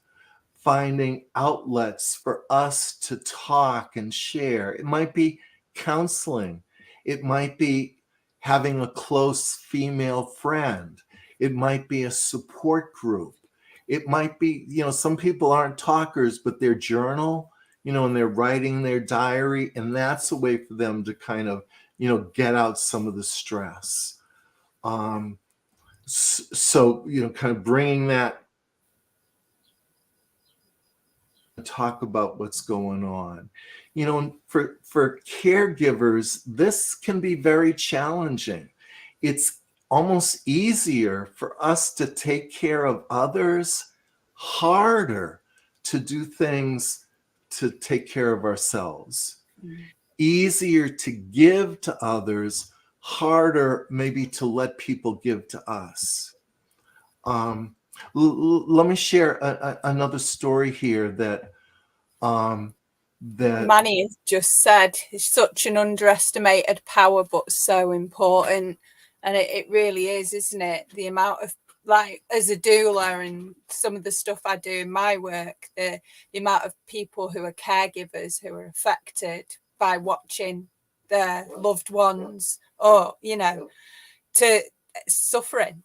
finding outlets for us to talk and share. It might be counseling. It might be having a close female friend. It might be a support group. It might be, some people aren't talkers, but their journal, and they're writing their diary, and that's a way for them to kind of, get out some of the stress. So, kind of bringing that, talk about what's going on. For caregivers, this can be very challenging. It's almost easier for us to take care of others, harder to do things to take care of ourselves. Easier to give to others, harder maybe to let people give to us. Let me share another story here that Manny has just said. It's such an underestimated power, but so important. And it really is, isn't it? The amount of, like, as a doula and some of the stuff I do in my work, the amount of people who are caregivers who are affected by watching their loved ones, or, to suffering.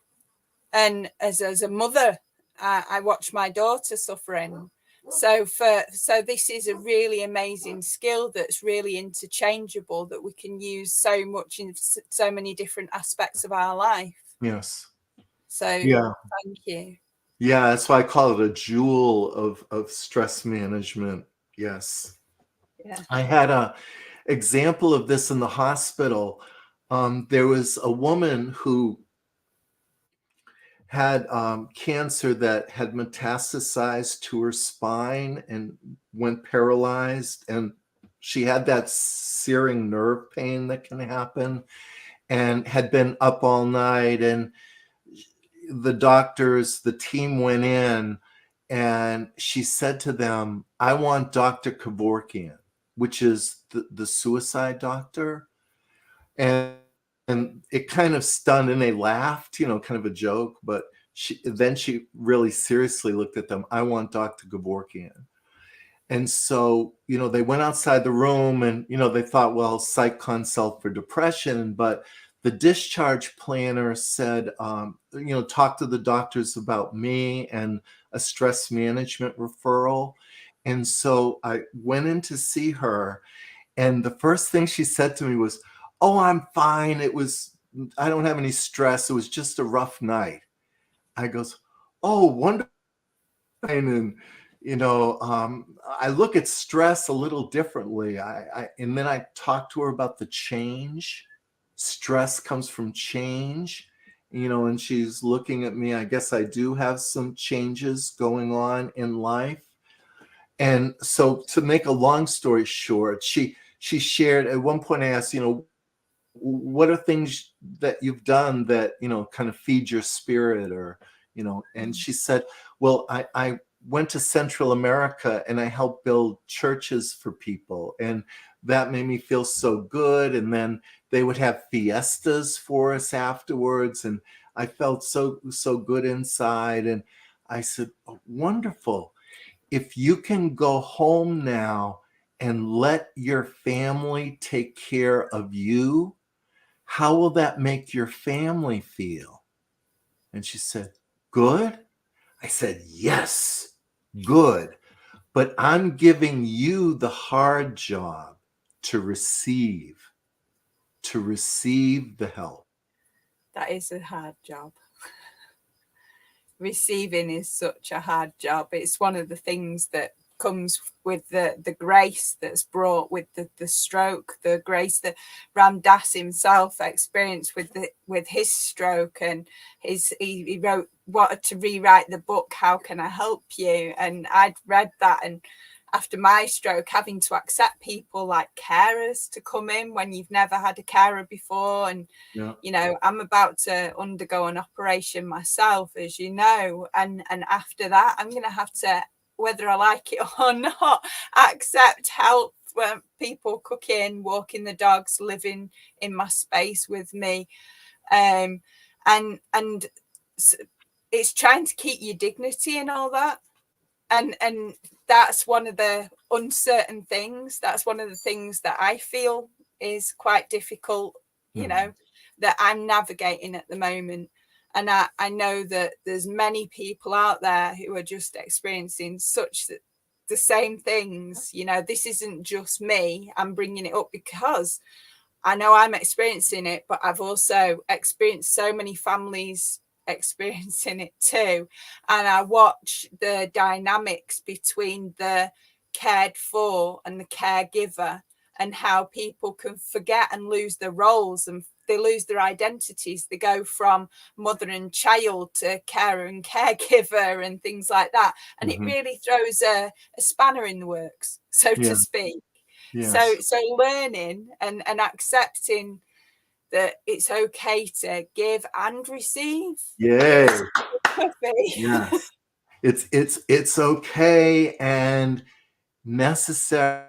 And as a mother, I watch my daughter suffering. So this is a really amazing skill that's really interchangeable, that we can use so much in so many different aspects of our life. Yes. So yeah, thank you. Yeah, that's why I call it a jewel of stress management. Yes. Yeah. I had a example of this in the hospital. There was a woman who had cancer that had metastasized to her spine and went paralyzed. And she had that searing nerve pain that can happen, and had been up all night. And the team went in, and she said to them, "I want Dr. Kevorkian," which is the suicide doctor. And it kind of stunned, and they laughed, kind of a joke, but then she really seriously looked at them. "I want Dr. Kevorkian." And so, they went outside the room, and, they thought, well, psych consult for depression. But the discharge planner said, talk to the doctors about me and a stress management referral. And so I went in to see her. And the first thing she said to me was, "Oh, I'm fine. I don't have any stress. It was just a rough night." I goes, "Oh, wonderful." And I look at stress a little differently. And then I talk to her about the change. Stress comes from change, and she's looking at me. I guess I do have some changes going on in life. And so, to make a long story short, she shared at one point. I asked, what are things that you've done that, kind of feed your spirit, or, and she said, well, I went to Central America and I helped build churches for people. And that made me feel so good. And then they would have fiestas for us afterwards. And I felt so good inside. And I said, "Oh, wonderful. If you can go home now and let your family take care of you, how will that make your family feel?" And she said, "Good." I said, "Yes, good. But I'm giving you the hard job to receive the help." That is a hard job. Receiving is such a hard job. It's one of the things that comes with the grace that's brought with the stroke, the grace that Ram Dass himself experienced with his stroke. And he wanted to rewrite the book, How Can I Help You? And I'd read that, and after my stroke, having to accept people like carers to come in when you've never had a carer before. And I'm about to undergo an operation myself, as you know, and after that I'm going to have to, whether I like it or not, accept help when people cooking, walking the dogs, living in my space with me. And it's trying to keep your dignity and all that. And that's one of the uncertain things. That's one of the things that I feel is quite difficult, that I'm navigating at the moment. And I know that there's many people out there who are just experiencing such the same things. You know, this isn't just me. I'm bringing it up because I know I'm experiencing it, but I've also experienced so many families experiencing it too. And I watch the dynamics between the cared for and the caregiver, and how people can forget and lose their roles, and they lose their identities. They go from mother and child to carer and caregiver and things like that. And it really throws a spanner in the works, so to speak. Yes. So learning and accepting that it's okay to give and receive. Yay. Yes. It's okay and necessary,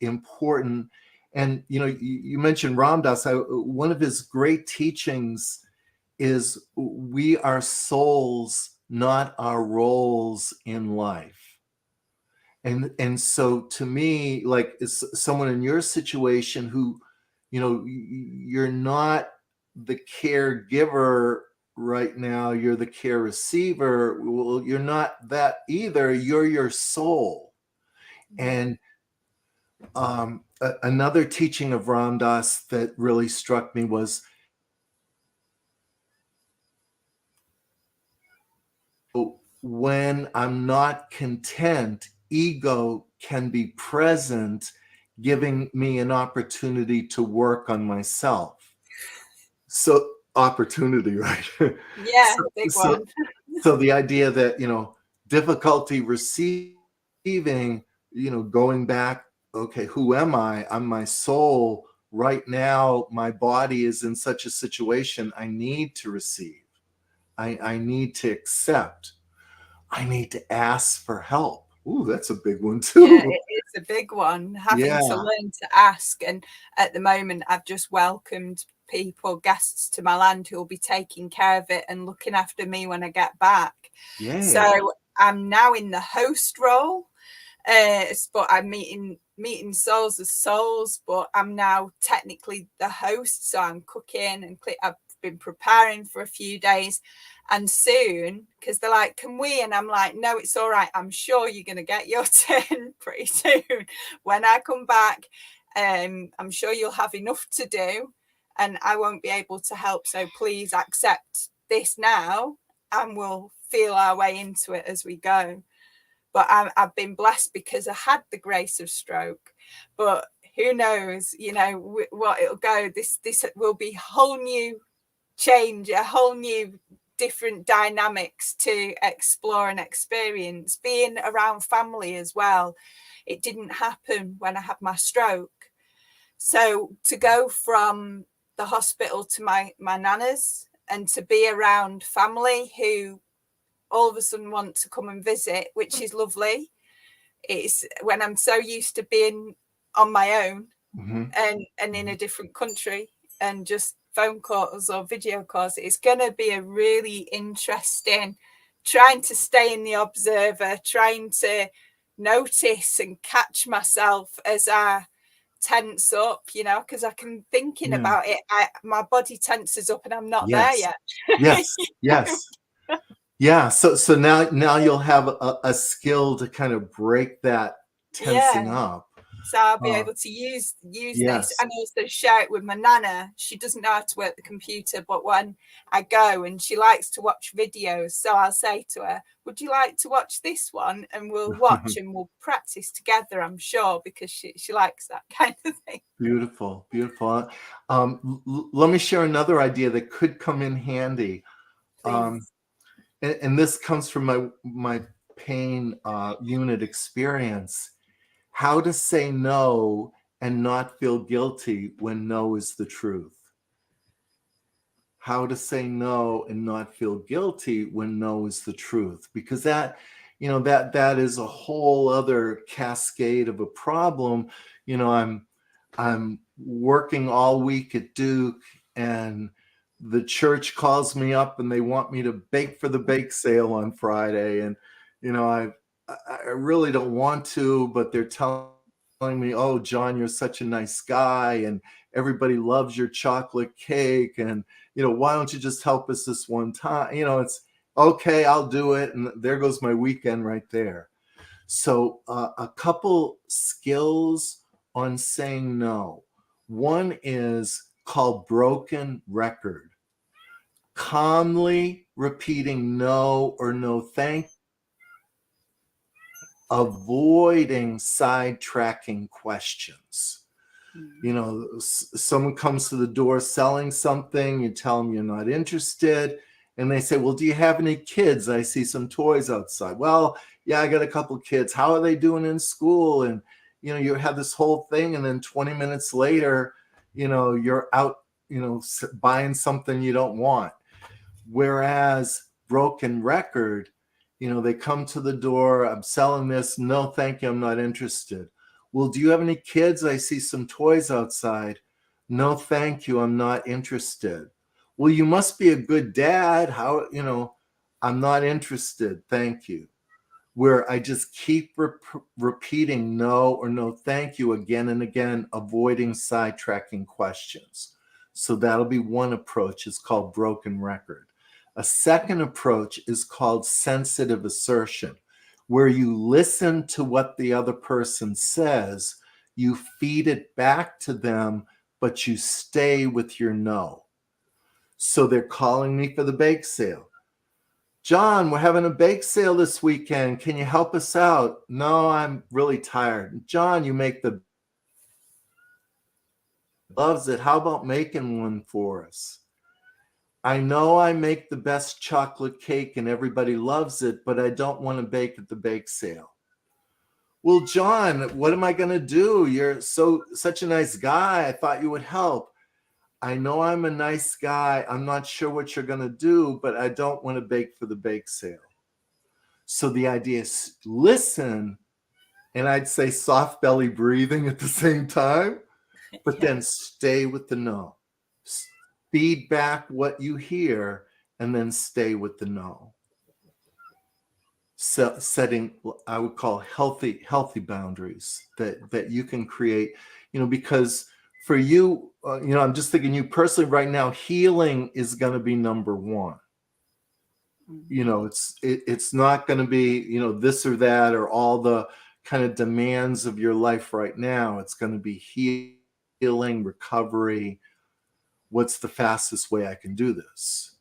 important. And you mentioned Ram Dass. One of his great teachings is we are souls, not our roles in life. And so to me, like, someone in your situation who, you're not the caregiver right now, you're the care receiver. Well, you're not that either. You're your soul. And another teaching of Ram Dass that really struck me was, when I'm not content, ego can be present, giving me an opportunity to work on myself. So opportunity, right? Yeah, big one. So the idea that, difficulty receiving, going back, okay, who am I? I'm my soul. Right now, my body is in such a situation. I need to receive. I need to accept. I need to ask for help. Ooh, that's a big one too. Yeah, it is a big one, having to learn to ask. And at the moment, I've just welcomed guests to my land who will be taking care of it and looking after me when I get back. Yay. So I'm now in the host role, but I'm meeting souls as souls, but I'm now technically the host. So I'm cooking and I've been preparing for a few days. And soon, because they're like, can we? And I'm like, no, it's all right. I'm sure you're going to get your turn pretty soon. When I come back, I'm sure you'll have enough to do and I won't be able to help. So please accept this now and we'll feel our way into it as we go. But I've been blessed because I had the grace of stroke. But who knows, what it'll go. This will be whole new change, a whole new different dynamics to explore and experience. Being around family as well. It didn't happen when I had my stroke. So to go from the hospital to my nana's and to be around family who all of a sudden want to come and visit, which is lovely. It's when I'm so used to being on my own and in a different country and just phone calls or video calls. It's going to be a really interesting, trying to stay in the observer, trying to notice and catch myself as I tense up, because I can thinking about it. My body tenses up and I'm not there yet. Yes. Yeah. So now you'll have a skill to kind of break that tensing up. So I'll be able to use this and also share it with my nana. She doesn't know how to work the computer, but when I go and she likes to watch videos, so I'll say to her, would you like to watch this one? And we'll watch and we'll practice together, I'm sure, because she likes that kind of thing. Beautiful. Let me share another idea that could come in handy. And this comes from my pain unit experience. How to say no and not feel guilty when no is the truth. How to say no and not feel guilty when no is the truth. Because that is a whole other cascade of a problem. I'm working all week at Duke and the church calls me up and they want me to bake for the bake sale on Friday. And, I really don't want to, but they're telling me, oh, Jon, you're such a nice guy. And everybody loves your chocolate cake, and why don't you just help us this one time? It's okay, I'll do it, and there goes my weekend right there. So a couple skills on saying no. One is called broken record. Calmly repeating no or no thank, avoiding sidetracking questions. Someone comes to the door selling something, you tell them you're not interested, and they say, well, do you have any kids? I see some toys outside. Well, yeah, I got a couple kids. How are they doing in school? And you have this whole thing, and then 20 minutes later, you're out, buying something you don't want. Whereas broken record, they come to the door, I'm selling this. No, thank you, I'm not interested. Well, do you have any kids? I see some toys outside. No, thank you, I'm not interested. Well, you must be a good dad. How, I'm not interested, thank you. Where I just keep repeating no or no thank you again and again, avoiding sidetracking questions. So that'll be one approach. It's called broken record. A second approach is called sensitive assertion, where you listen to what the other person says, you feed it back to them, but you stay with your no. So they're calling me for the bake sale. Jon, we're having a bake sale this weekend. Can you help us out? No, I'm really tired. Jon, you make the loves it. How about making one for us? I know I make the best chocolate cake and everybody loves it, but I don't want to bake at the bake sale. Well, Jon, what am I going to do? You're such a nice guy. I thought you would help. I know I'm a nice guy. I'm not sure what you're going to do, but I don't want to bake for the bake sale. So the idea is listen, and I'd say soft belly breathing at the same time, but then stay with the no. Feed back what you hear and then stay with the no. So setting, I would call healthy boundaries that you can create, because for you, I'm just thinking you personally right now, healing is going to be number one. It's not going to be, this or that or all the kind of demands of your life right now. It's going to be healing, recovery. What's the fastest way I can do this?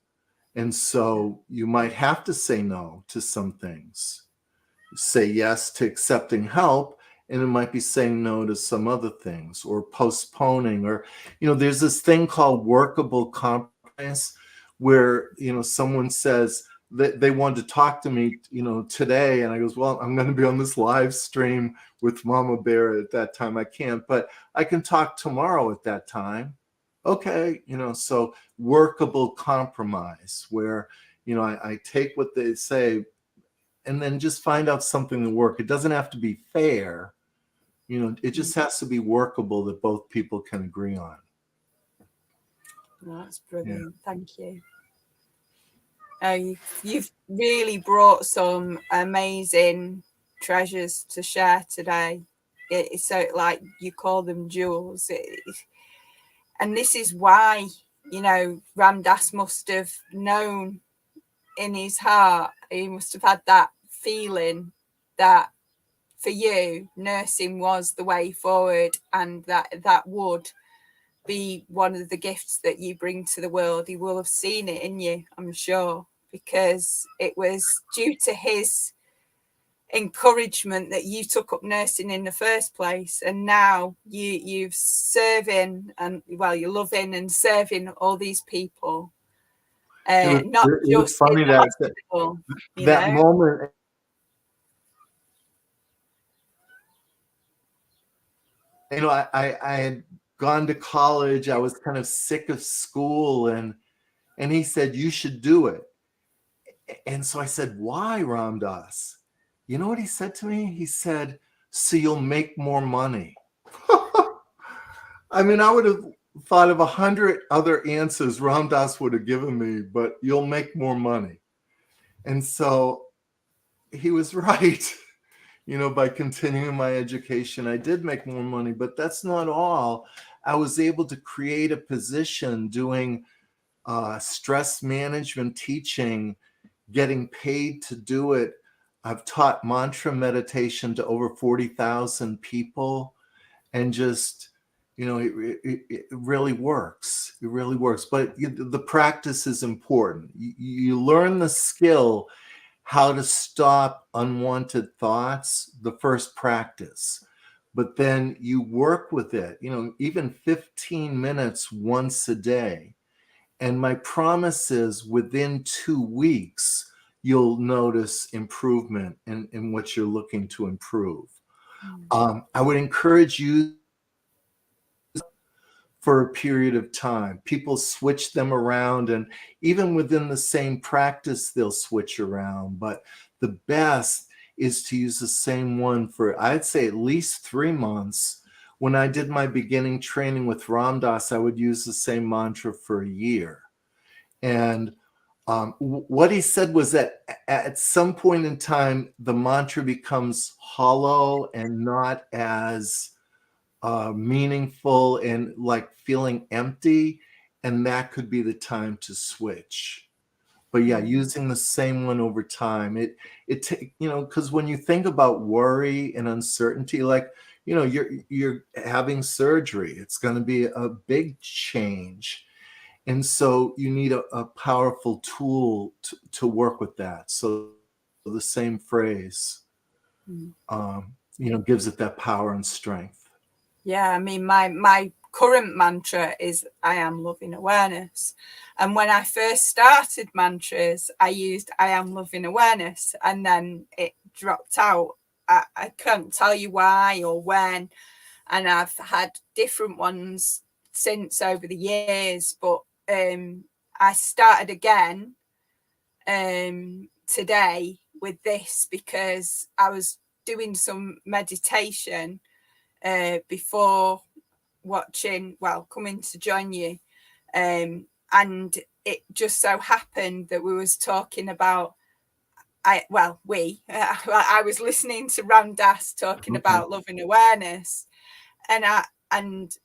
And so you might have to say no to some things, say yes to accepting help, and it might be saying no to some other things or postponing, or, there's this thing called workable compromise where, someone says that they wanted to talk to me, today. And I goes, well, I'm going to be on this live stream with Mama Bear at that time. I can't, but I can talk tomorrow at that time. Okay. So workable compromise where, I take what they say and then just find out something to work. It doesn't have to be fair. It just has to be workable that both people can agree on. That's brilliant. Yeah. Thank you. You've really brought some amazing treasures to share today. It's so, like you call them jewels. And this is why, Ram Dass must have known in his heart, he must have had that feeling that for you, nursing was the way forward, and that would be one of the gifts that you bring to the world. He will have seen it in you, I'm sure, because it was due to his encouragement that you took up nursing in the first place, and now you've serving, and you're loving and serving all these people. Not just funny in the hospital, that moment. I had gone to college. I was kind of sick of school, and he said, you should do it. And so I said, why, Ram Dass? You know what he said to me? He said, so you'll make more money. I mean, I would have thought of 100 other answers Ram Dass would have given me, but you'll make more money. And so he was right. By continuing my education, I did make more money, but that's not all. I was able to create a position doing stress management teaching, getting paid to do it. I've taught mantra meditation to over 40,000 people, and just, it really works. It really works. But the practice is important. You learn the skill, how to stop unwanted thoughts, the first practice. But then you work with it, even 15 minutes once a day. And my promise is within 2 weeks, you'll notice improvement in what you're looking to improve. I would encourage you for a period of time. People switch them around, and even within the same practice, they'll switch around. But the best is to use the same one for, I'd say, at least 3 months. When I did my beginning training with Ram Dass, I would use the same mantra for a year. And what he said was that at some point in time, the mantra becomes hollow and not as meaningful and like feeling empty. And that could be the time to switch. But yeah, using the same one over time, because when you think about worry and uncertainty, like, you're having surgery, it's going to be a big change. And so you need a powerful tool to work with that. So the same phrase, gives it that power and strength. Yeah, I mean, my current mantra is I am loving awareness. And when I first started mantras, I used I am loving awareness, and then it dropped out. I can't tell you why or when. And I've had different ones since over the years, but I started again today with this because I was doing some meditation before coming to join you, and it just so happened that we was talking about I was listening to Ram Dass talking about loving awareness and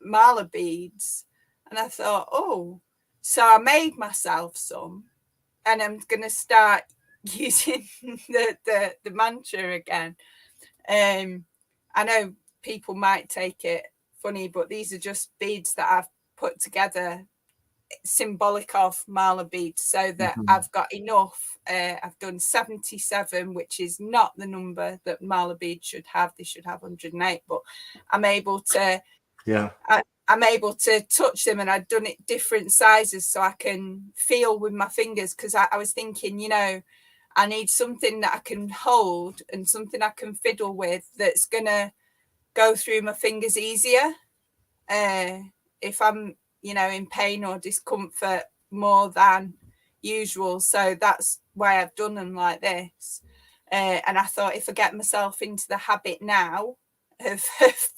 mala beads, and I thought, so I made myself some, and I'm gonna start using the mantra again. I know people might take it funny, but these are just beads that I've put together symbolic of mala beads, so that I've got enough. I've done 77, which is not the number that mala beads should have. They should have 108, but I'm able to I'm able to touch them, and I've done it different sizes so I can feel with my fingers, because I was thinking, I need something that I can hold and something I can fiddle with that's gonna go through my fingers easier if I'm in pain or discomfort more than usual. So that's why I've done them like this, and I thought, if I get myself into the habit now of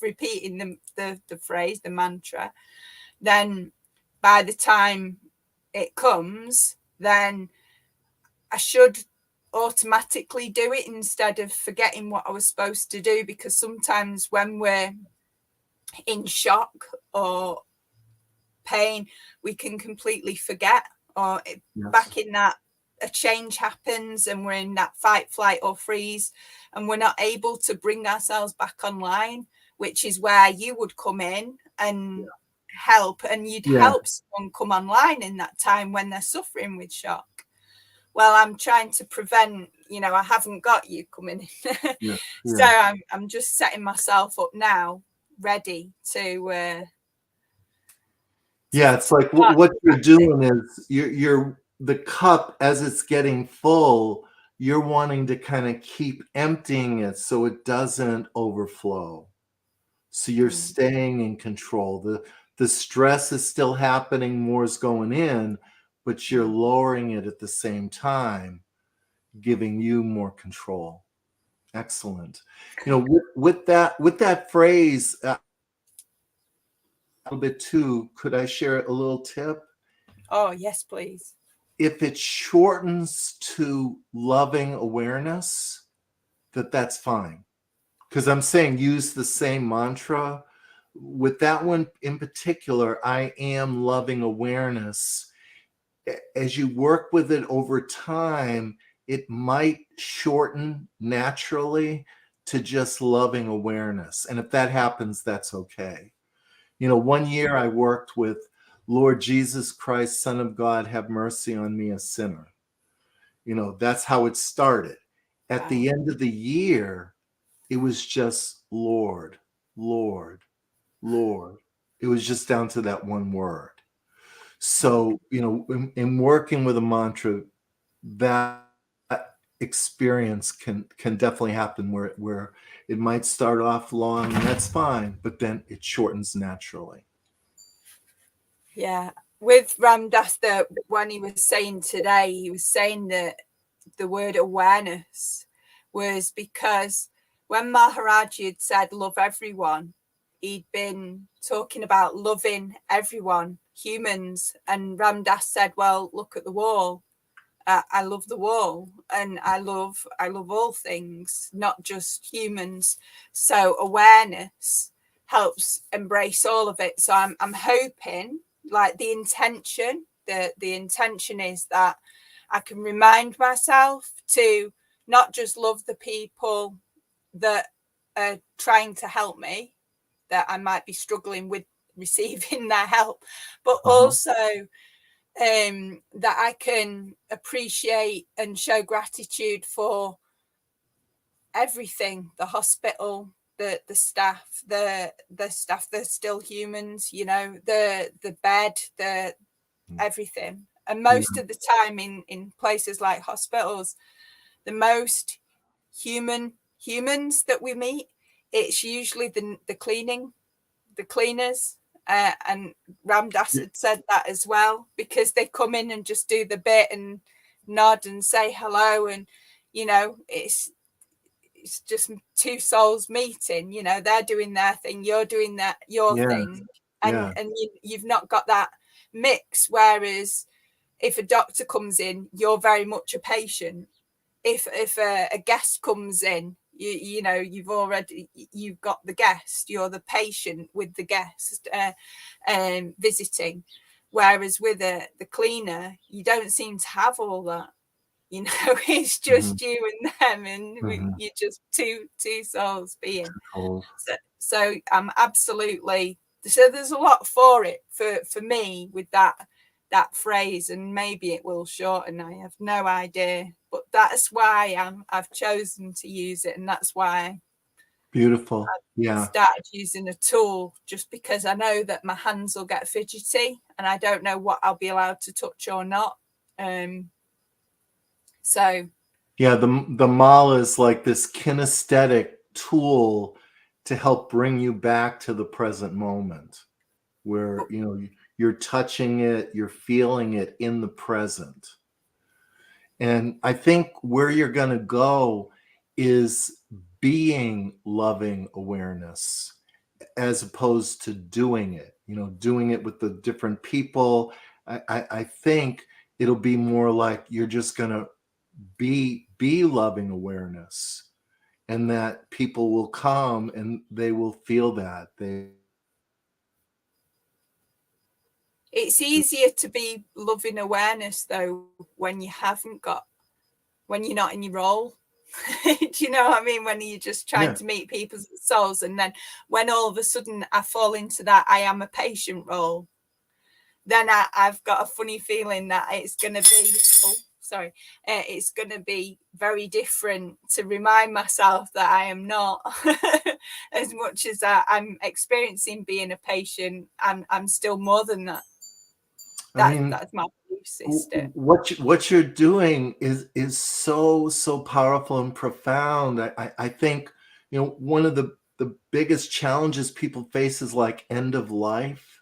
repeating the phrase, the mantra, then by the time it comes, then I should automatically do it instead of forgetting what I was supposed to do. Because sometimes when we're in shock or pain, we can completely forget, or back in that a change happens and we're in that fight, flight or freeze, and we're not able to bring ourselves back online, which is where you would come in and help, and you'd help someone come online in that time when they're suffering with shock. Well, I'm trying to prevent, I haven't got you coming in. So I'm just setting myself up now, ready to it's like what you're doing is you're the cup, as it's getting full, you're wanting to kind of keep emptying it so it doesn't overflow. So you're staying in control. The stress is still happening, more is going in, but you're lowering it at the same time, giving you more control. Excellent. With that phrase, a little bit too, could I share a little tip? Oh, yes, please. If it shortens to loving awareness, that's fine. Because I'm saying use the same mantra, with that one in particular, I am loving awareness. As you work with it over time, it might shorten naturally to just loving awareness. And if that happens, that's okay. You know, one year I worked with Lord Jesus Christ, Son of God, have mercy on me, a sinner. You know, that's how it started. At the end of the year, it was just Lord, Lord, Lord. It was just down to that one word. So, you know, in working with a mantra, that experience can definitely happen where it might start off long, and that's fine, but then it shortens naturally. Yeah. With Ram Dass, when he was saying today, he was saying that the word awareness was because when Maharaji had said love everyone, he'd been talking about loving everyone, humans, and Ram Dass said, well, look at the wall. I love the wall, and I love all things, not just humans. So awareness helps embrace all of it. So I'm hoping, like the intention is that I can remind myself to not just love the people that are trying to help me, that I might be struggling with receiving their help, but also that I can appreciate and show gratitude for everything, the hospital, the staff, the staff, they're still humans, you know, the bed, the everything. And most of the time in places like hospitals, the most humans that we meet, it's usually the cleaners, and Ram Dass had said that as well, because they come in and just do the bit and nod and say hello, and you know, it's just two souls meeting. You know, they're doing their thing, you're doing that your thing, and you've not got that mix. Whereas if a doctor comes in, you're very much a patient. If a guest comes in, you know, you've got the guest, you're the patient with the guest visiting. Whereas with the cleaner, you don't seem to have all that, you know. It's just you and them, and you're just two souls being. So I'm absolutely, so there's a lot for it for me with that phrase, and maybe it will shorten, I have no idea, but that's why I've chosen to use it, and that's why Beautiful. I started using a tool, just because I know that my hands will get fidgety and I don't know what I'll be allowed to touch or not. So yeah, the mala is like this kinesthetic tool to help bring you back to the present moment, where you know you're touching it, you're feeling it in the present. And I think where you're going to go is being loving awareness as opposed to doing it, you know, doing it with the different people. I think it'll be more like you're just going to be loving awareness, and that people will come and they will feel that it's easier to be loving awareness though when you're not in your role. Do you know what I mean? When you're just trying to meet people's souls, and then when all of a sudden I fall into that I am a patient role, then I've got a funny feeling that it's going to be, it's going to be very different to remind myself that I am not. As much as I'm experiencing being a patient, I'm still more than that. That's my belief system. What you're doing is so powerful and profound. I think, you know, one of the biggest challenges people face is like end of life,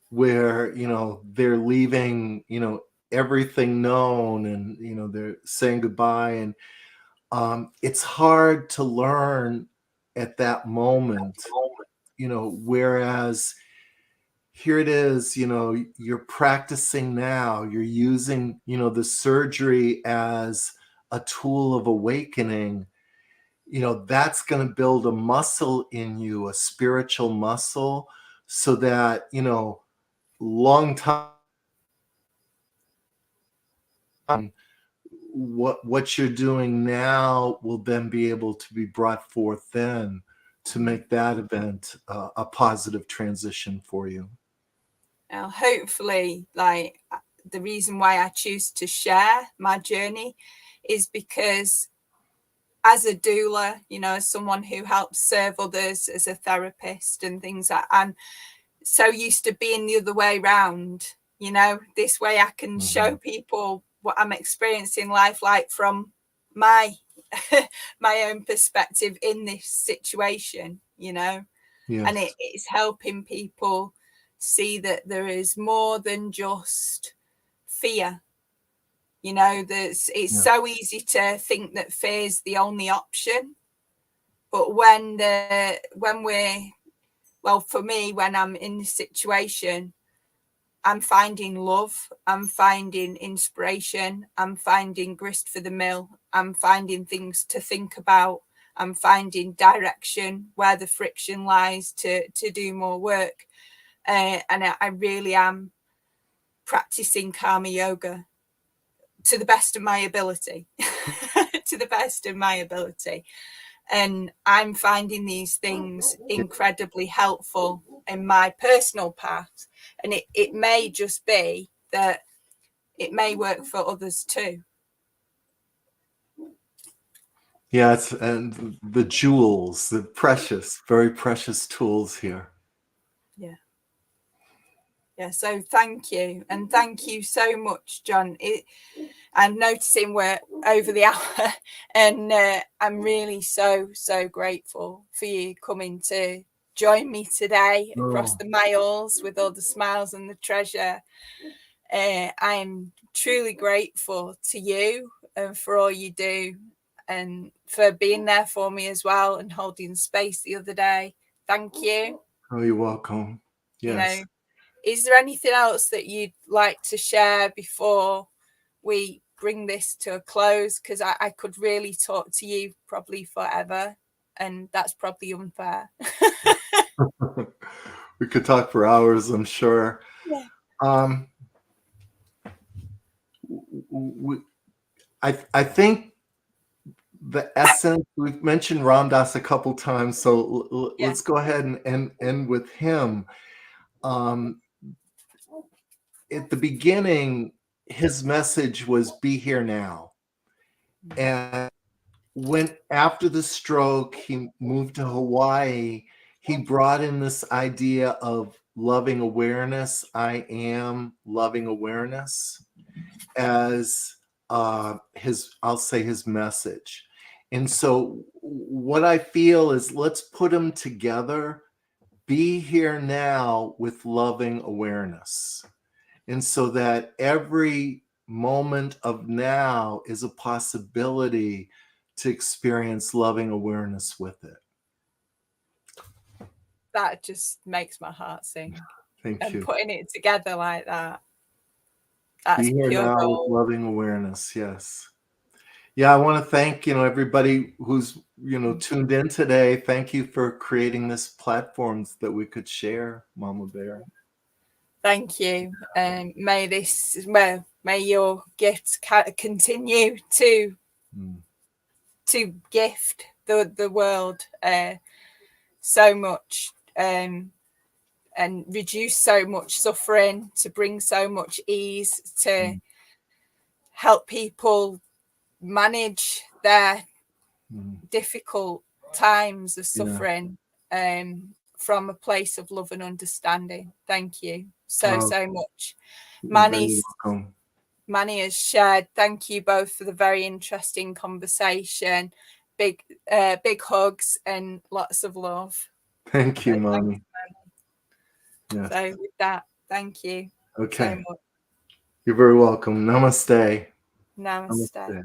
where, you know, they're leaving, you know, everything known, and you know they're saying goodbye, and it's hard to learn at that moment, you know, whereas here it is, you know, you're practicing now, you're using, you know, the surgery as a tool of awakening. that's going to build a muscle in you, a spiritual muscle, so that, long time, what you're doing now will then be able to be brought forth then to make that event a positive transition for you. Now, hopefully, like, the reason why I choose to share my journey is because as a doula, as someone who helps serve others, as a therapist and things like that, I'm so used to being the other way around. This way I can show people what I'm experiencing life like from my my own perspective in this situation, Yes. and it's helping people see that there is more than just fear. It's so easy to think that fear is the only option, but when for me, when I'm in this situation, I'm finding love, I'm finding inspiration, I'm finding grist for the mill, I'm finding things to think about, I'm finding direction where the friction lies to do more work. And I really am practicing karma yoga to the best of my ability, to the best of my ability. And I'm finding these things incredibly helpful in my personal path. And it may just be that it may work for others too. Yes, and the jewels, the precious, very precious tools here. Yeah, so thank you. And thank you so much, Jon. I'm noticing we're over the hour, and I'm really so grateful for you coming to join me today across the miles with all the smiles and the treasure. I'm truly grateful to you and for all you do, and for being there for me as well and holding space the other day. Thank you. Oh, you're welcome. Yes. Is there anything else that you'd like to share before we bring this to a close? Because I could really talk to you probably forever, and that's probably unfair. We could talk for hours, I'm sure. Yeah. I think the essence, we've mentioned Ram Dass a couple times, so let's go ahead and end with him. At the beginning, his message was be here now. And when after the stroke, he moved to Hawaii, he brought in this idea of loving awareness. I am loving awareness as I'll say his message. And so what I feel is, let's put them together. Be here now with loving awareness. And so that every moment of now is a possibility to experience loving awareness with it. That just makes my heart sing. Thank you. Putting it together like that. That's Be here pure now gold. with loving awareness. Yes. Yeah, I want to thank, everybody who's, tuned in today. Thank you for creating this platforms that we could share, Mama Bear. Thank you. May your gifts continue to gift the world so much, and reduce so much suffering, to bring so much ease, to help people manage their difficult times of suffering from a place of love and understanding. Thank you so much. Manny has shared. Thank you both for the very interesting conversation. Big hugs and lots of love. Thank you, Mommy. Yes. So with that, thank you so much. You're very welcome. Namaste. Namaste.